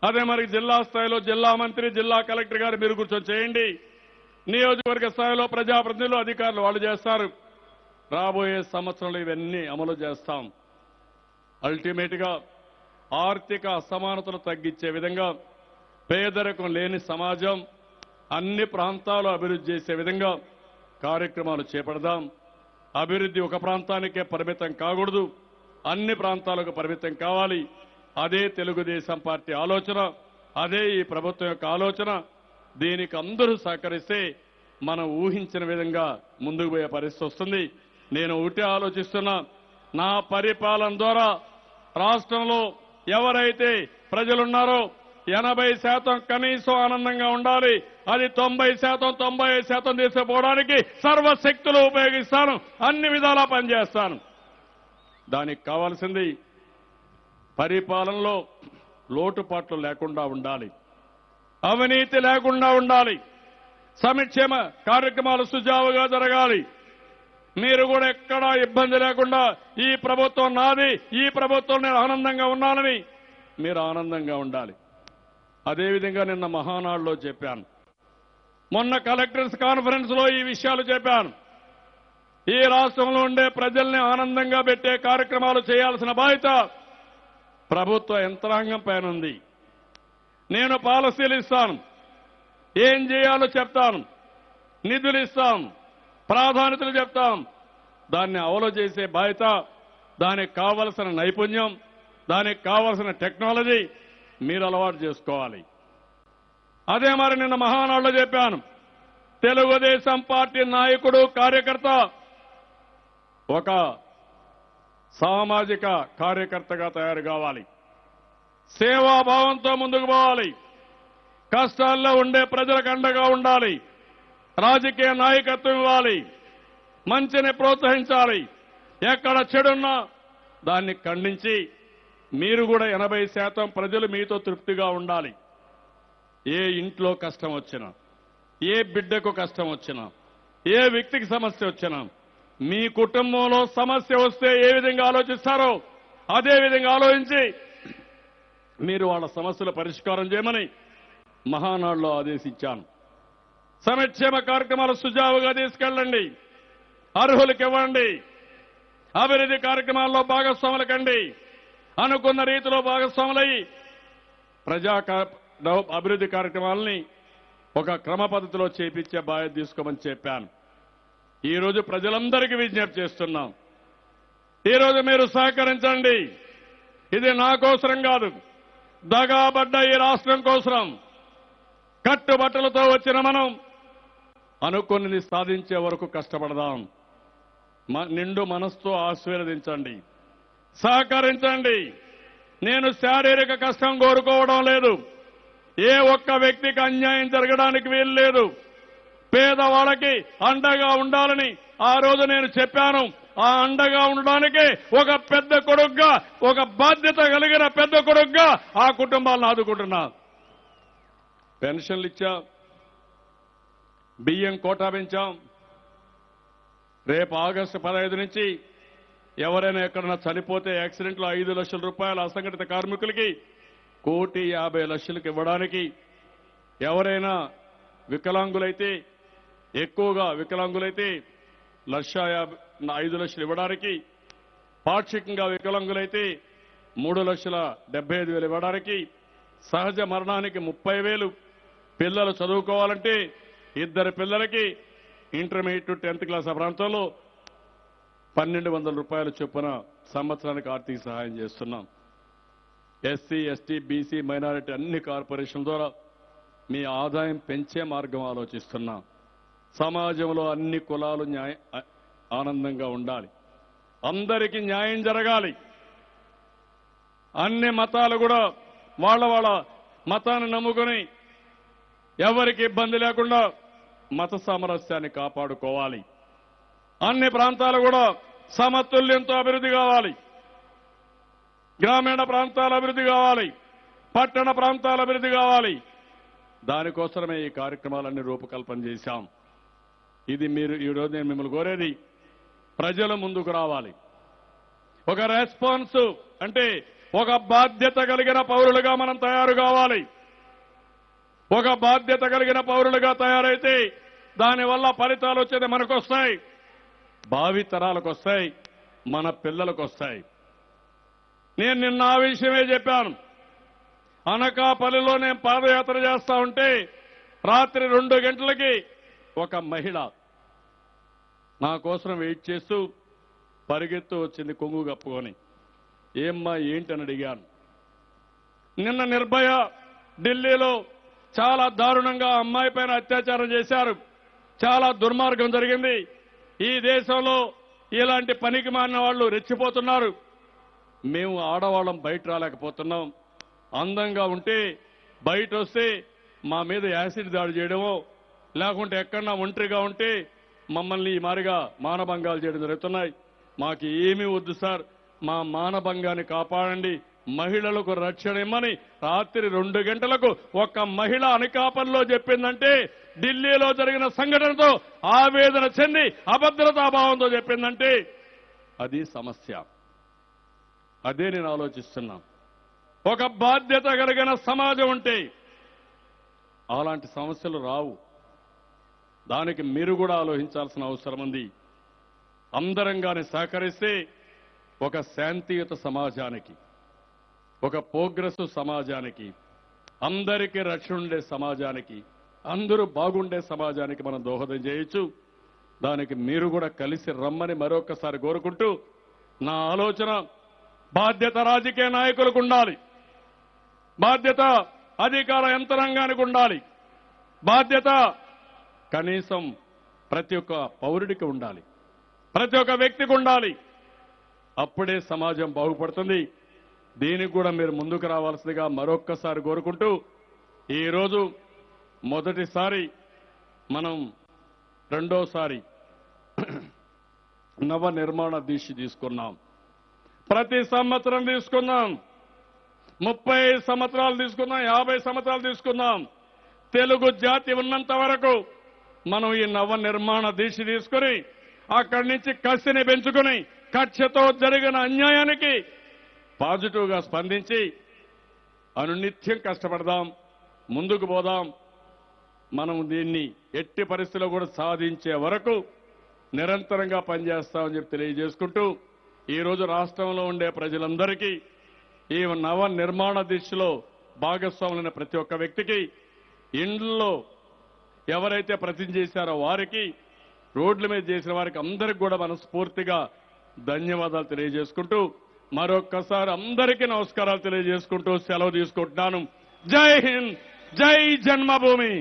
అదే మరి జిల్లా స్థాయిలో జిల్లా మంత్రి, జిల్లా కలెక్టర్ గారు మీరు కూర్చొని చేయండి. నియోజకవర్గ స్థాయిలో ప్రజాప్రతినిధులు, అధికారులు వాళ్ళు చేస్తారు. రాబోయే సంవత్సరంలో ఇవన్నీ అమలు చేస్తాం. అల్టిమేట్ గా ఆర్థిక అసమానతలు తగ్గించే విధంగా, పేదరికం లేని సమాజం, అన్ని ప్రాంతాలు అభివృద్ధి చేసే విధంగా కార్యక్రమాలు చేపడదాం. అభివృద్ధి ఒక ప్రాంతానికే పరిమితం కాకూడదు, అన్ని ప్రాంతాలకు పరిమితం కావాలి. అదే తెలుగుదేశం పార్టీ ఆలోచన, అదే ఈ ప్రభుత్వం యొక్క ఆలోచన. దీనికి అందరూ సహకరిస్తే మనం ఊహించిన విధంగా ముందుకు పోయే పరిస్థితి వస్తుంది. నేను ఒకటే ఆలోచిస్తున్నా, నా పరిపాలన ద్వారా రాష్ట్రంలో ఎవరైతే ప్రజలున్నారో 80% కనీసం ఆనందంగా ఉండాలి. అది 90%, 95% తీసుకుపోవడానికి సర్వశక్తులు ఉపయోగిస్తాను, అన్ని విధాలా పనిచేస్తాను. దానికి కావాల్సింది పరిపాలనలో లోటుపాట్లు లేకుండా ఉండాలి, అవినీతి లేకుండా ఉండాలి, సంక్షేమ కార్యక్రమాలు సుజావుగా జరగాలి. మీరు కూడా ఎక్కడా ఇబ్బంది లేకుండా ఈ ప్రభుత్వం నాది, ఈ ప్రభుత్వం నేను ఆనందంగా ఉన్నానని మీరు ఆనందంగా ఉండాలి. అదేవిధంగా నిన్న మహానాడులో చెప్పాను, మొన్న కలెక్టర్స్ కాన్ఫరెన్స్ లో ఈ విషయాలు చెప్పాను. ఈ రాష్ట్రంలో ఉండే ప్రజల్ని ఆనందంగా పెట్టే కార్యక్రమాలు చేయాల్సిన బాధ్యత ప్రభుత్వ యంత్రాంగం పైన ఉంది. నేను పాలసీలు ఇస్తాను, ఏం చేయాలో చెప్తాను, నిధులు ఇస్తాం, ప్రాధాన్యతలు చెప్తాం. దాన్ని అమలు చేసే బాధ్యత, దానికి కావలసిన నైపుణ్యం, దానికి కావలసిన టెక్నాలజీ మీరు అలవాటు చేసుకోవాలి. అదే మరి నిన్న మహానాడులో చెప్పాను, తెలుగుదేశం పార్టీ నాయకుడు, కార్యకర్త ఒక సామాజిక కార్యకర్తగా తయారు కావాలి, సేవాభావంతో ముందుకు పోవాలి, కష్టాల్లో ఉండే ప్రజలకు అండగా ఉండాలి, రాజకీయ నాయకత్వం ఇవ్వాలి, మంచిని ప్రోత్సహించాలి. ఎక్కడ చెడున్నా దాన్ని ఖండించి మీరు కూడా 80% ప్రజలు మీతో తృప్తిగా ఉండాలి. ఏ ఇంట్లో కష్టం వచ్చినా, ఏ బిడ్డకు కష్టం వచ్చినా, ఏ వ్యక్తికి సమస్య వచ్చినా, మీ కుటుంబంలో సమస్య వస్తే ఏ విధంగా ఆలోచిస్తారో అదే విధంగా ఆలోచించి మీరు వాళ్ళ సమస్యల పరిష్కారం చేయమని మహానాడులో ఆదేశించాను. సంక్షేమ కార్యక్రమాలు సుజావుగా తీసుకెళ్ళండి, అర్హులకు ఇవ్వండి, అభివృద్ధి కార్యక్రమాల్లో భాగస్వాములు కండి, అనుకున్న రీతిలో భాగస్వాములయ్యి అభివృద్ధి కార్యక్రమాలని ఒక క్రమ పద్ధతిలో చేపించే బాధ్యత తీసుకోమని చెప్పాను. ఈరోజు ప్రజలందరికీ విజ్ఞప్తి చేస్తున్నాం, ఈరోజు మీరు సహకరించండి. ఇది నా కోసరం కాదు, దగాబడ్డ ఈ రాష్ట్రం కోసరం. కట్టుబట్టలతో వచ్చిన మనం అనుకున్నది సాధించే వరకు కష్టపడదాం. నిండు మనసుతో ఆశీర్వదించండి, సహకరించండి. నేను శారీరక కష్టం కోరుకోవడం లేదు, ఏ ఒక్క వ్యక్తికి అన్యాయం జరగడానికి వీలు లేదు. పేదవాళ్ళకి అండగా ఉండాలని ఆ రోజు నేను చెప్పాను. ఆ అండగా ఉండడానికి ఒక పెద్ద కొడుకుగా, ఒక బాధ్యత కలిగిన పెద్ద కొడుకుగా ఆ కుటుంబాలను ఆదుకుంటున్నా. పెన్షన్లు ఇచ్చాం, బియ్యం కోటా పెంచాం. రేపు ఆగస్టు 15 నుంచి ఎవరైనా ఎక్కడన్నా చనిపోతే యాక్సిడెంట్లో 5 లక్షల రూపాయలు అసంఘటిత కార్మికులకి 1,50,00,000 ఇవ్వడానికి, ఎవరైనా వికలాంగులైతే, ఎక్కువగా వికలాంగులైతే 1,05,00,000 ఇవ్వడానికి, పాక్షికంగా వికలాంగులైతే 3,75,000 ఇవ్వడానికి, సహజ మరణానికి 30,000, పిల్లలు చదువుకోవాలంటే 2 పిల్లలకి ఇంటర్మీడియట్ 10th క్లాస్ ప్రాంతంలో 1,200 రూపాయల చొప్పున సంవత్సరానికి ఆర్థిక సహాయం చేస్తున్నాం. ఎస్సీ, ఎస్టీ, బీసీ, మైనారిటీ అన్ని కార్పొరేషన్ల ద్వారా మీ ఆదాయం పెంచే మార్గం ఆలోచిస్తున్నాం. సమాజంలో అన్ని కులాలు ఆనందంగా ఉండాలి, అందరికీ న్యాయం జరగాలి. అన్ని మతాలు కూడా వాళ్ళ మతాన్ని నమ్ముకొని ఎవరికి ఇబ్బంది లేకుండా మత సామరస్యాన్ని కాపాడుకోవాలి. అన్ని ప్రాంతాలు కూడా సమతుల్యంతో అభివృద్ధి కావాలి. గ్రామీణ ప్రాంతాల అభివృద్ధి కావాలి, పట్టణ ప్రాంతాల అభివృద్ధి కావాలి. దానికోసమే ఈ కార్యక్రమాలన్నీ రూపకల్పన చేశాం. ఇది మీరు ఈరోజు నేను మిమ్మల్ని కోరేది, ప్రజల ముందుకు రావాలి. ఒక రెస్పాన్స్ అంటే ఒక బాధ్యత కలిగిన పౌరులుగా మనం తయారు కావాలి. ఒక బాధ్యత కలిగిన పౌరులుగా తయారైతే దానివల్ల ఫలితాలు వచ్చేది మనకు వస్తాయి, భావి తరాలకు వస్తాయి, మన పిల్లలకు వస్తాయి. నేను నిన్న ఆ విషయమే చెప్పాను. అనకాపల్లిలో నేను పాదయాత్ర చేస్తా ఉంటే రాత్రి 2 గంటలకి ఒక మహిళ నా కోసం వెయిట్ చేస్తూ పరిగెత్తు వచ్చింది కొంగు కప్పుకొని. ఏమ్మా ఏంటని అడిగాను. నిన్న నిర్భయ ఢిల్లీలో చాలా దారుణంగా అమ్మాయి పైన అత్యాచారం చేశారు. చాలా దుర్మార్గం జరిగింది. ఈ దేశంలో ఇలాంటి పనికి మారిన వాళ్ళు రెచ్చిపోతున్నారు. మేము ఆడవాళ్ళం బయట రాలేకపోతున్నాం. అందంగా ఉంటే బయట వస్తే మా మీద యాసిడ్ దాడి చేయడమో లేకుంటే ఎక్కడన్నా ఒంటరిగా ఉంటే మమ్మల్ని ఈ మారిగా మానభంగాలు చేయడం జరుగుతున్నాయి. మాకు ఏమీ వద్దు సార్, మా మానభంగాన్ని కాపాడండి, మహిళలకు రక్షణ ఇమ్మని రాత్రి 2 గంటలకు ఒక మహిళ అనకాపల్లిలో చెప్పిందంటే, ఢిల్లీలో జరిగిన సంఘటనతో ఆవేదన చెంది అభద్రతాభావంతో చెప్పిందంటే అది సమస్య. అదే నేను ఆలోచిస్తున్నా. ఒక బాధ్యత కలిగిన సమాజం ఉంటే అలాంటి సమస్యలు రావు. దానికి మీరు కూడా ఆలోచించాల్సిన అవసరం ఉంది. అందరంగానే సహకరిస్తే ఒక శాంతియుత సమాజానికి, ఒక ప్రోగ్రెసివ్ సమాజానికి, అందరికీ రక్షణ ఉండే సమాజానికి, అందరూ బాగుండే సమాజానికి మనం దోహదం చేయొచ్చు. దానికి మీరు కూడా కలిసి రమ్మని మరొకసారి కోరుకుంటూ, నా ఆలోచన బాధ్యత రాజకీయ నాయకులకు ఉండాలి, బాధ్యత అధికార యంత్రాంగానికి ఉండాలి, బాధ్యత కనీసం ప్రతి ఒక్క పౌరుడికి ఉండాలి, ప్రతి ఒక్క వ్యక్తికి ఉండాలి. అప్పుడే సమాజం బాగుపడుతుంది. దీనికి కూడా మీరు ముందుకు రావాల్సిందిగా మరొక్కసారి కోరుకుంటూ, ఈరోజు మొదటిసారి మనం రెండోసారి నవ నిర్మాణ దీక్ష తీసుకున్నాం. ప్రతి సంవత్సరం తీసుకున్నాం. 30 సంవత్సరాలు తీసుకున్నాం, 50 సంవత్సరాలు తీసుకున్నాం. తెలుగు జాతి ఉన్నంత వరకు మనం ఈ నవ నిర్మాణ దీక్ష తీసుకుని అక్కడి నుంచి కసిని పెంచుకుని కక్షతో జరిగిన అన్యాయానికి పాజిటివ్గా స్పందించి అనునిత్యం కష్టపడదాం, ముందుకు పోదాం. మనం దీన్ని ఎట్టి పరిస్థితుల్లో కూడా సాధించే వరకు నిరంతరంగా పనిచేస్తామని చెప్పి తెలియజేసుకుంటూ, ఈరోజు రాష్ట్రంలో ఉండే ప్రజలందరికీ ఈ నవ నిర్మాణ దిశలో భాగస్వాములైన ప్రతి ఒక్క వ్యక్తికి, ఇండ్లలో ఎవరైతే ప్రతిజ్ఞ చేశారో వారికి, రోడ్ల మీద చేసిన వారికి అందరికీ కూడా మనస్ఫూర్తిగా ధన్యవాదాలు తెలియజేసుకుంటూ, మరొక్కసారి అందరికీ నమస్కారాలు తెలియజేసుకుంటూ సెలవు తీసుకుంటున్నాను. జై హింద్, జై జన్మభూమి.